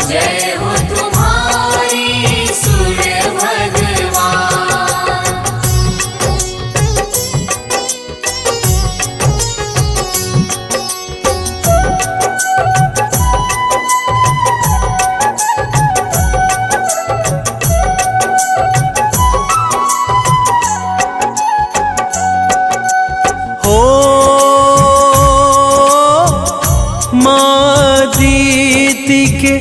जय हो तुम्हारी सूर्य भगवान। हो माँ दीति के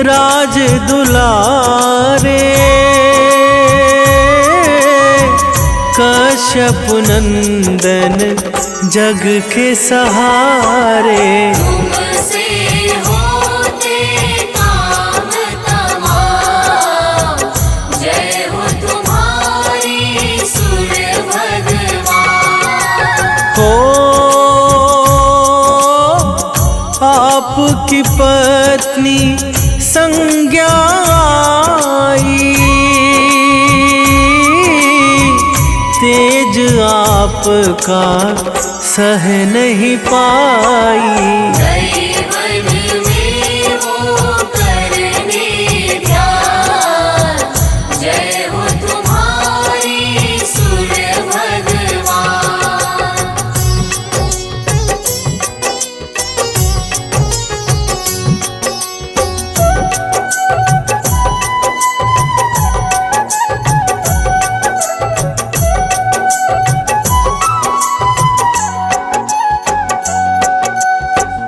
राज दुलारे, कश्यप नंदन जग के सहारे। तुमसे होते काम तमाम, जय हो तुम्हारी सूर्य भगवान। हो आपकी पत्नी संज्ञा आई, तेज आपका सह नहीं पाई। दैवन में वो करने ध्यान, जय हो तुम्हारी सूर्य भगवान।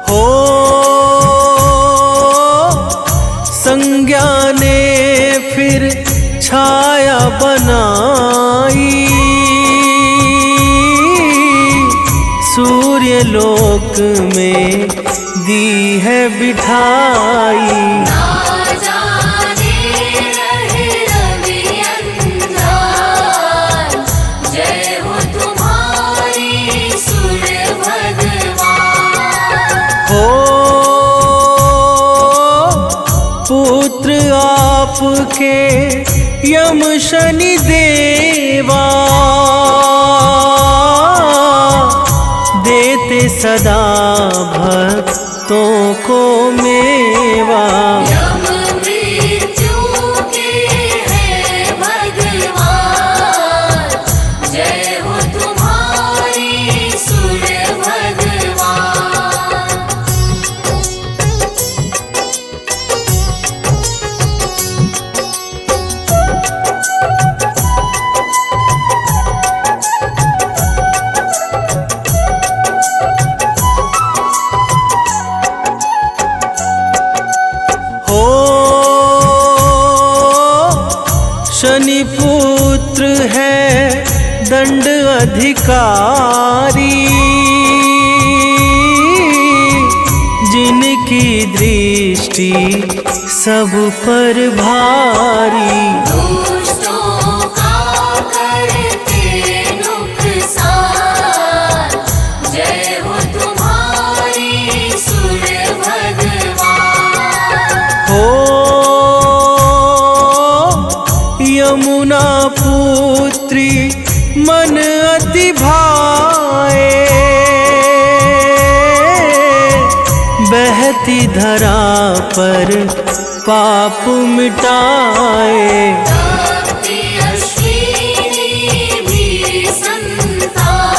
हो संज्ञा ने फिर छाया बनाई, सूर्य लोक में दी है बिठाई। ना जाने रहे रवि अंधार, जय हो तुम्हारी सूर्य भगवान। हो पुत्र आपके यम शनि देवा, देते सदा भक्तों को मेवा। यम मृत्यु के हैं भगवान, जय हो तुम्हारी सूर्य भगवान। अधिकारी, जिनकी दृष्टि सब पर भारी। दुष्टों का करते नुकसान, जय हो तुम्हारी सूर्य भगवान। हो यमुना पुत्री मन अति भाए, बहती धरा पर पाप मिटाए। भक्ति अश्विनी भी संतान,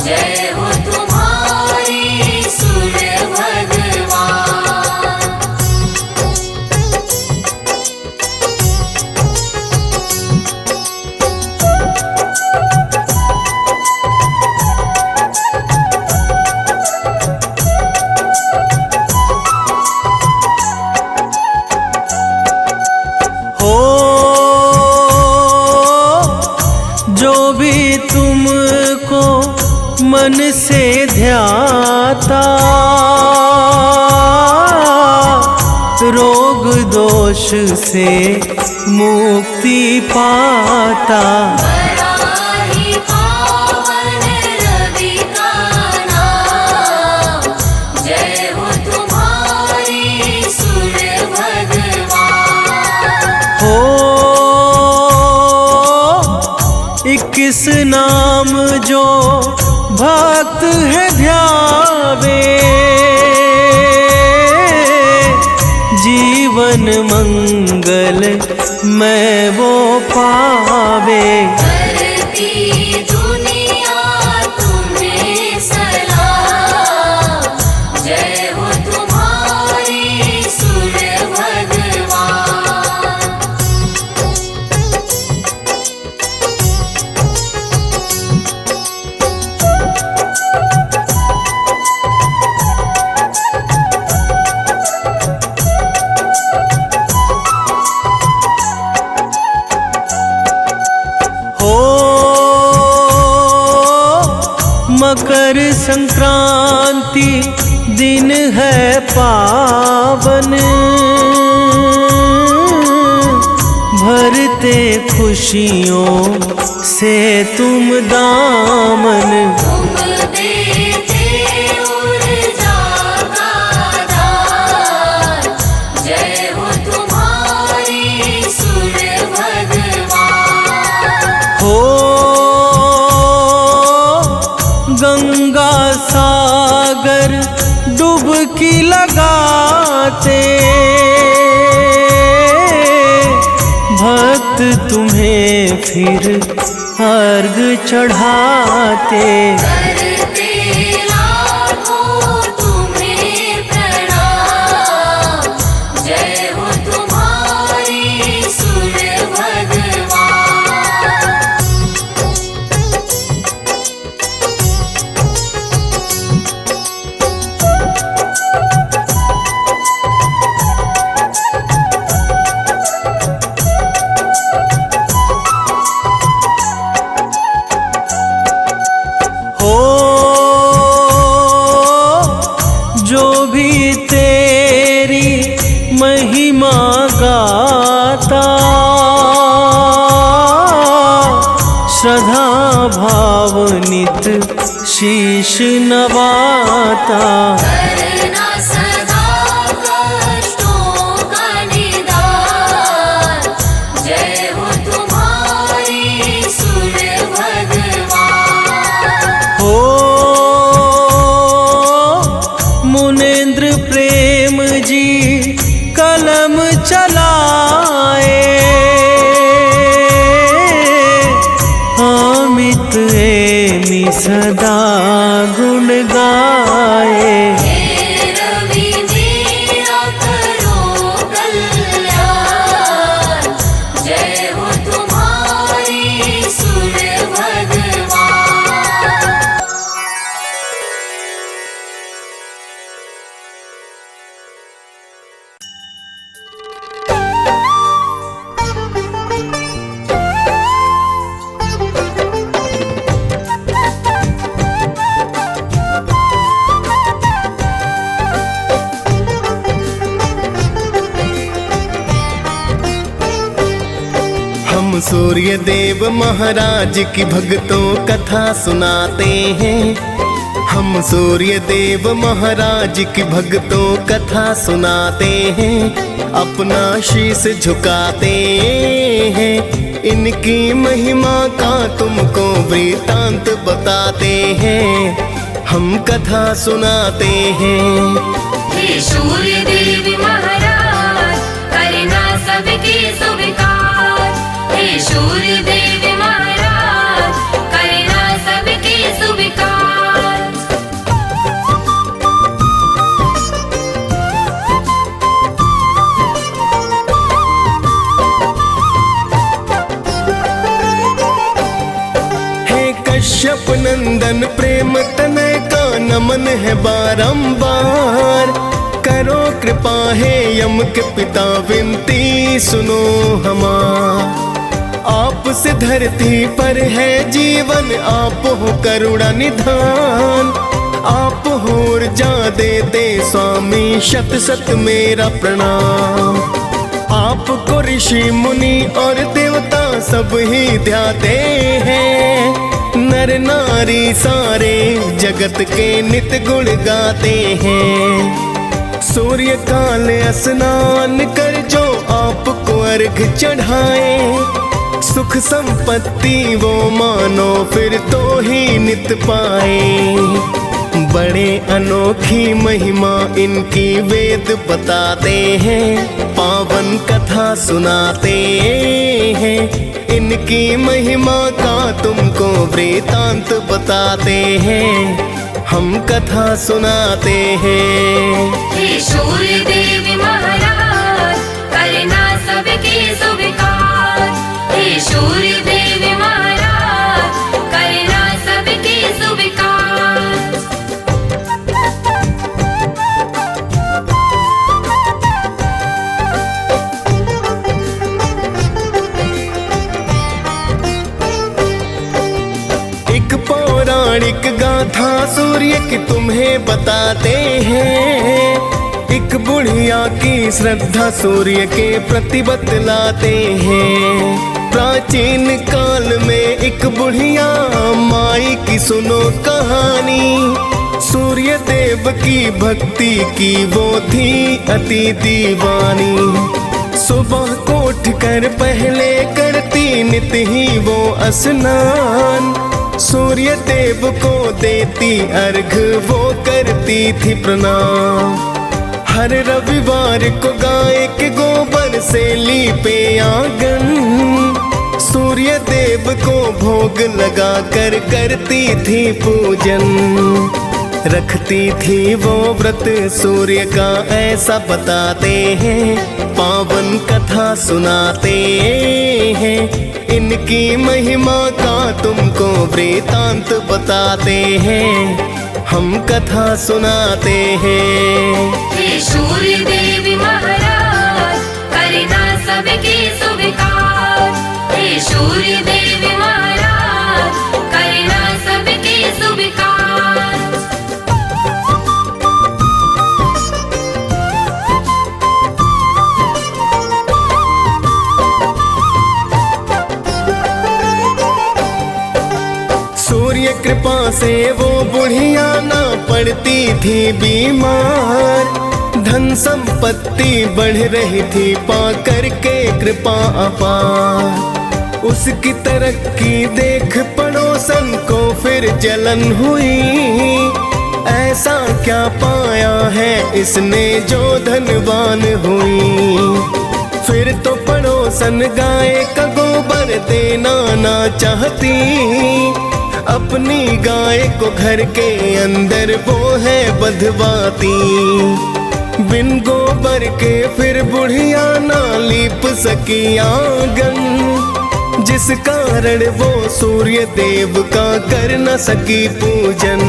जय हो तुम्हारी सूर्य भगवान। हो जो भी तुमको मन से ध्याता, रोग दोष से मुक्ति पाता। बड़ा ही पावन रवि का नाम, जय हो तुम्हारी सूर्य भगवान। हो 21 नाम जो भक्त है ध्यावे, जीवन मंगल मैं वो पावे। करती दुनिया तुम्हें सलाम, जय हो तुम्हारी सूर्य भगवान। हो मकर संक्रांति दिन है पावन, भरते खुशियों से तुम दामन। तुम देते ऊर्जा का दान, जय हो तुम्हारी सूर्य भगवान। हो गंगा सागर डुबकी लगाते, भक्त तुम्हें फिर अर्घ चढ़ाते। करते लाखों तुम्हें प्रणाम, जय हो तुम्हारी सूर्य भगवान। हो जो भी तेरी महिमा गाता, श्रद्धा भाव नित शीश नवाता। करना सदा कष्टों का निदान, जय हो तुम्हारी सूर्य भगवान। हो मुनेन्द्र प्रेम जी कलम चलाए, अमित एमि सदा गुण गाए। हे रवि मेरा करो कल्याण, जय हो तुम्हारी सूर्य भगवान। सूर्य देव महाराज की भक्तों कथा सुनाते हैं। हम सूर्य देव महाराज की भक्तों कथा सुनाते हैं। अपना शीश झुकाते हैं। इनकी महिमा का तुमको वृतांत बताते हैं। हम कथा सुनाते हैं। हे सूर्य देव महाराज करना सबके स्वीकार। हे सूर्य देव महाराज करना सबके स्वीकार। हे कश्यप नंदन प्रेम तनय का नमन है बारंबार। करो कृपा है यम के पिता विनती सुनो हमार। आपसे धरती पर है जीवन, आप हो करुणा निधान। आप हो ऊर्जा देते स्वामी, शत शत मेरा प्रणाम। आपको ऋषि मुनि और देवता सब ही ध्याते हैं। नर नारी सारे जगत के नित गुण गाते हैं। सूर्य काल स्नान कर जो आपको अर्घ चढ़ाए। सुख संपत्ति वो मानो फिर तो ही नित पाए। बड़े अनोखी महिमा इनकी वेद बताते हैं। पावन कथा सुनाते हैं। इनकी महिमा का तुमको वृतांत बताते हैं। हम कथा सुनाते हैं। हे सूर्य देव महाराज करना सबके स्वीकार। हे सूर्य देव महाराज करना सबके स्वीकार। एक पौराणिक गाथा सूर्य की तुम्हें बताते हैं। एक बुढ़िया की श्रद्धा सूर्य के प्रति बतलाते हैं। प्राचीन काल में एक बुढ़िया माई की सुनो कहानी। सूर्य देव की भक्ति की वो थी अति दीवानी। सुबह को उठकर पहले करती नित ही वो स्नान। सूर्य देव को देती अर्घ वो करती थी प्रणाम। हर रविवार को गाय के गोबर से लीपे आंगन। सूर्य देव को भोग लगा कर करती थी पूजन। रखती थी वो व्रत सूर्य का ऐसा बताते हैं। पावन कथा सुनाते हैं। इनकी महिमा का तुमको वृतांत बताते हैं। हम कथा सुनाते हैं। हे सूर्य देव महाराज करना सबके स्वीकार। हे सूर्य देव महाराज करना सबके स्वीकार। सूर्य कृपा से वो बुढ़िया ना पड़ती थी बीमार। धन संपत्ति बढ़ रही थी पाकर के कृपा अपार। उसकी तरक्की देख पड़ोसन को फिर जलन हुई। ऐसा क्या पाया है इसने जो धनवान हुई। फिर तो पड़ोसन गाय का गोबर देना ना चाहती। अपनी गाय को घर के अंदर वो है बंधवाती। बिन गोबर के फिर बुढ़िया ना लीप सकी आंगन। जिस कारण वो सूर्य देव का कर न सकी पूजन।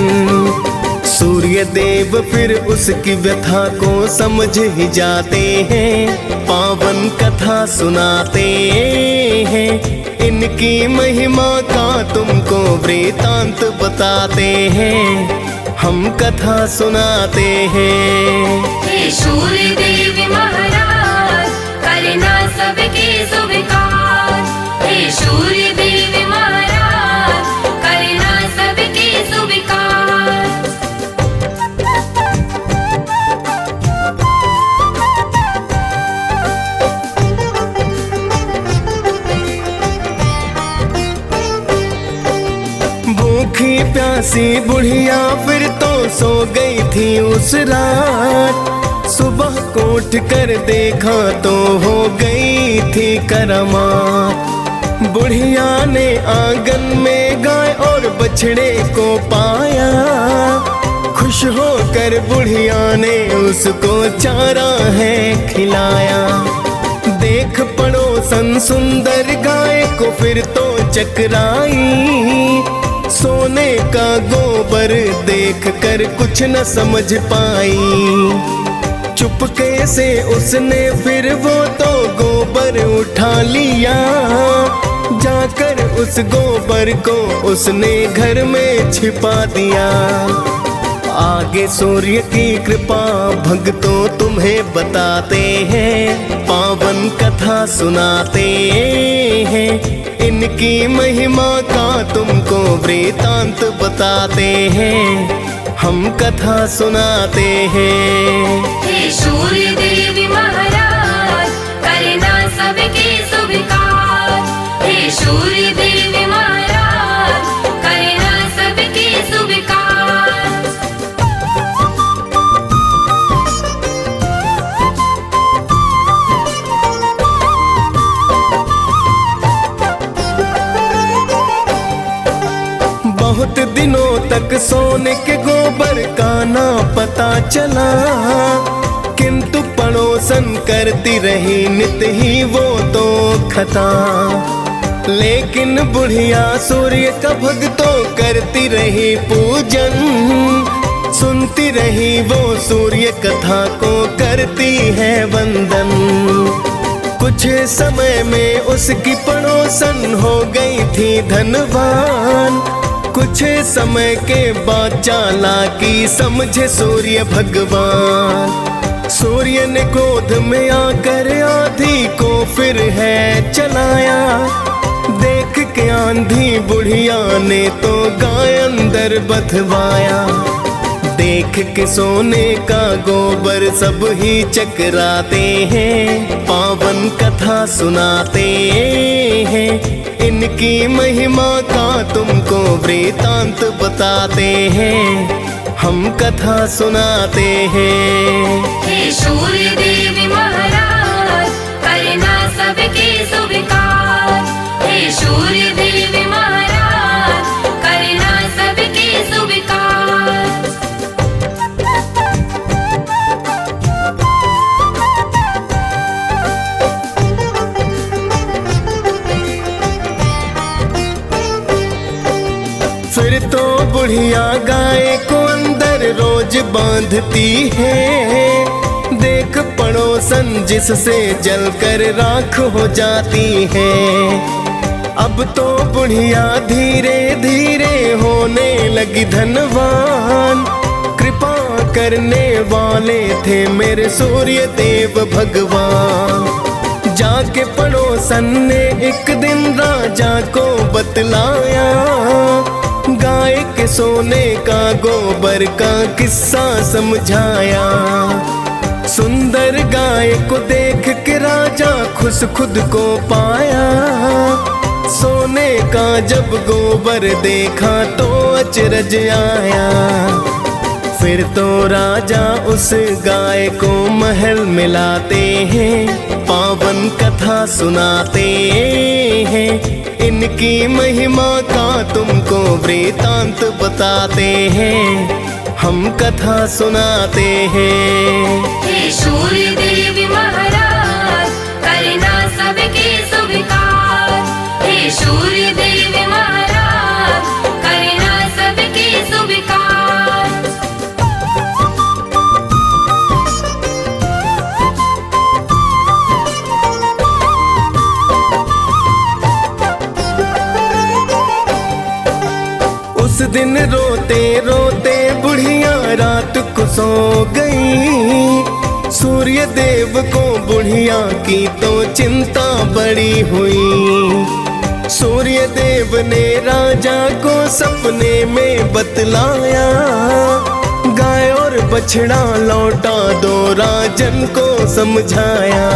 सूर्य देव फिर उसकी व्यथा को समझ ही जाते हैं। पावन कथा सुनाते हैं। इनकी महिमा का तुमको वृतांत बताते हैं। हम कथा सुनाते हैं। हे सूर्य देव महाराज करना सबके स्वीकार। हे सूर्य देव महाराज करना सबके सुविकार। भूखी प्यासी बुढ़िया फिर तो सो गई थी उस रात। सुबह को उठ कर देखा तो हो गई थी करामात। बुढ़िया ने आंगन में गाय और बछड़े को पाया। खुश होकर बुढ़िया ने उसको चारा है खिलाया। देख पड़ोसन सुंदर गाय को फिर तो चकराई। सोने का गोबर देख कर कुछ न समझ पाई। चुपके से उसने फिर वो तो गोबर उठा लिया। जाकर उस गोबर को उसने घर में छिपा दिया। आगे सूर्य की कृपा भक्तों तुम्हें बताते हैं। पावन कथा सुनाते हैं। इनकी महिमा का तुमको वृतांत बताते हैं। हम कथा सुनाते हैं। हे सूर्य देव महाराज करना सबके सुविकार। हे सूर्य देव महाराज करना सबके सुविकार। बहुत दिनों तक सोने के गोबर का ना पता चला। किंतु पड़ोसन करती रही नित ही वो तो खता। लेकिन बुढ़िया सूर्य का भक्तों करती रही पूजन। सुनती रही वो सूर्य कथा को करती है वंदन। कुछ समय में उसकी पड़ोसन हो गई थी धनवान। कुछ समय के बाद चालाकी समझे सूर्य भगवान। सूर्य ने क्रोध में आकर आंधी को फिर है चलाया। देख के आंधी बुढ़िया ने तो गाय अंदर बधवाया। देख के सोने का गोबर सब ही चकराते हैं। पावन कथा सुनाते हैं। इनकी महिमा का तुमको वृतांत बताते हैं। हम कथा सुनाते हैं। हे सूर्य देव महाराज करना सबके सुविकार। हे सूर्य देव महाराज करना सबके सुविकार। फिर तो बुढ़िया गाय को अंदर रोज बांधती है। देख पड़ोसन जिससे जलकर राख हो जाती है। अब तो बुढ़िया धीरे धीरे होने लगी धनवान। कृपा करने वाले थे मेरे सूर्य देव भगवान। जाके पड़ोसन ने एक दिन राजा को बतलाया। गाय के सोने का गोबर का किस्सा समझाया। सुंदर गाय को देख के राजा खुश खुद को पाया। सोने का जब गोबर देखा तो अचरज आया। फिर तो राजा उस गाय को महल मिलाते हैं। पावन कथा सुनाते हैं। इनकी महिमा का तुमको वृतांत बताते हैं। हम कथा सुनाते हैं। हे सूर्य देव महाराज करना सबके सुविकार। हे सूर्य देव महाराज करना सबके सुविकार। उस दिन रोते रोते बुढ़िया रात को सो गई। सूर्य देव को बुढ़िया की तो चिंता बड़ी हुई। सूर्य देव ने राजा को सपने में बतलाया, गाय और बछड़ा लौटा दो राजन को समझाया,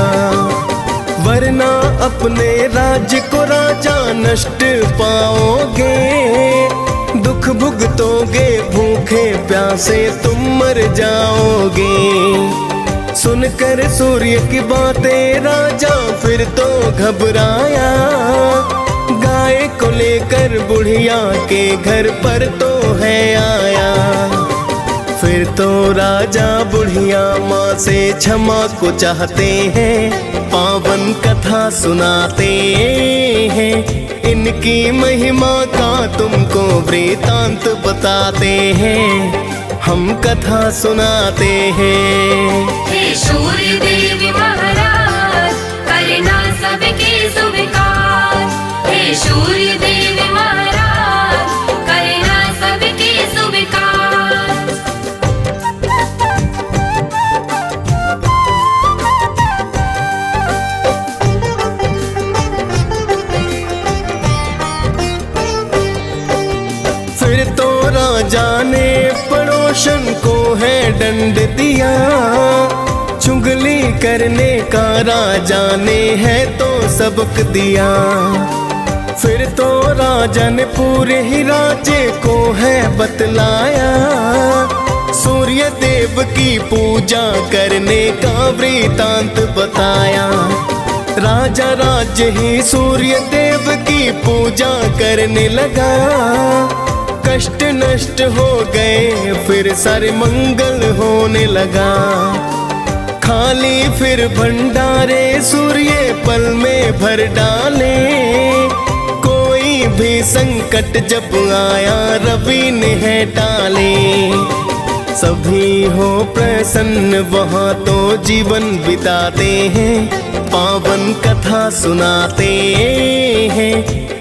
वरना अपने राज्य को राजा नष्ट पाओगे, दुख भुगतोगे, भूखे प्यासे तुम मर जाओगे। सुनकर सूर्य की बातें राजा फिर तो घबराया, गाय को लेकर बुढ़िया के घर पर तो है आया। फिर तो राजा बुढ़िया माँ से क्षमा को चाहते हैं, पावन कथा सुनाते हैं, इनकी महिमा का तुमको वृतांत बताते हैं, हम कथा सुनाते हैं। हे सूर्य देव महाराज करना सबके स्वीकार, हे सूर्य देव महाराज करना सबके स्वीकार। फिर तो राजा ने पड़ोसन को है दंड दिया, चुगली करने का राजा ने है तो सबक दिया। फिर तो राजा ने पूरे ही राज्य को है बतलाया, सूर्य देव की पूजा करने का वृतांत बताया। राजा राज्य ही सूर्य देव की पूजा करने लगा, कष्ट नष्ट हो गए, फिर सारे मंगल होने लगा। खाली फिर भंडारे सूर्य पल में भर डाले, कोई भी संकट जब आया रवि ने है टाले। सभी हो प्रसन्न वहाँ तो जीवन बिताते हैं, पावन कथा सुनाते हैं,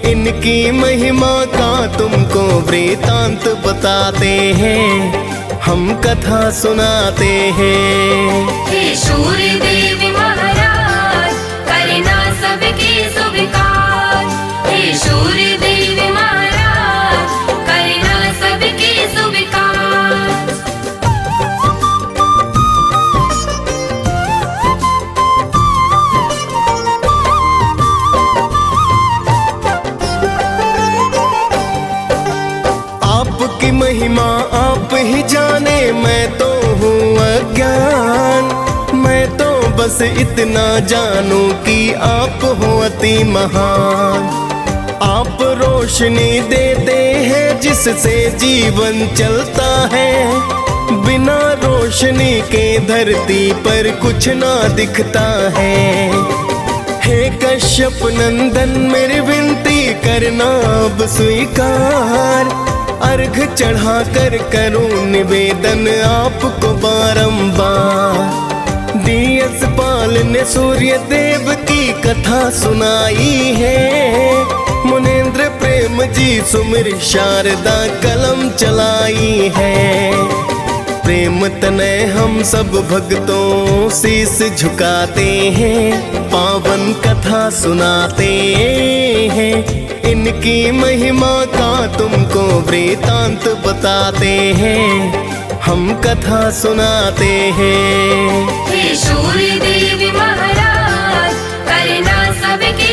इनकी महिमा का तुमको वृतांत बताते हैं, हम कथा सुनाते हैं। हे सूर्य देव महाराज करना सबके स्वीकार, हे सूर्य देव महाराज करना सबके स्वीकार। आपकी महिमा आप ही जाने, मैं तो हूँ अज्ञान, मैं तो बस इतना जानू कि आप हो अति महान। आप रोशनी देते हैं जिससे जीवन चलता है, बिना रोशनी के धरती पर कुछ ना दिखता है। हे कश्यप नंदन मेरी विनती करना अब स्वीकार, अर्घ चढ़ा कर करूं निवेदन आपको बारंबार। डीएस पाल ने सूर्य देव की कथा सुनाई है, मुनेंद्र प्रेम जी सुमिर शारदा कलम चलाई है। प्रेम तनय हम सब भक्तों शीस झुकाते हैं, पावन कथा सुनाते हैं, इनकी महिमा का तुमको वृतांत बताते हैं, हम कथा सुनाते हैं। हे सूर्य देव महाराज करना सबके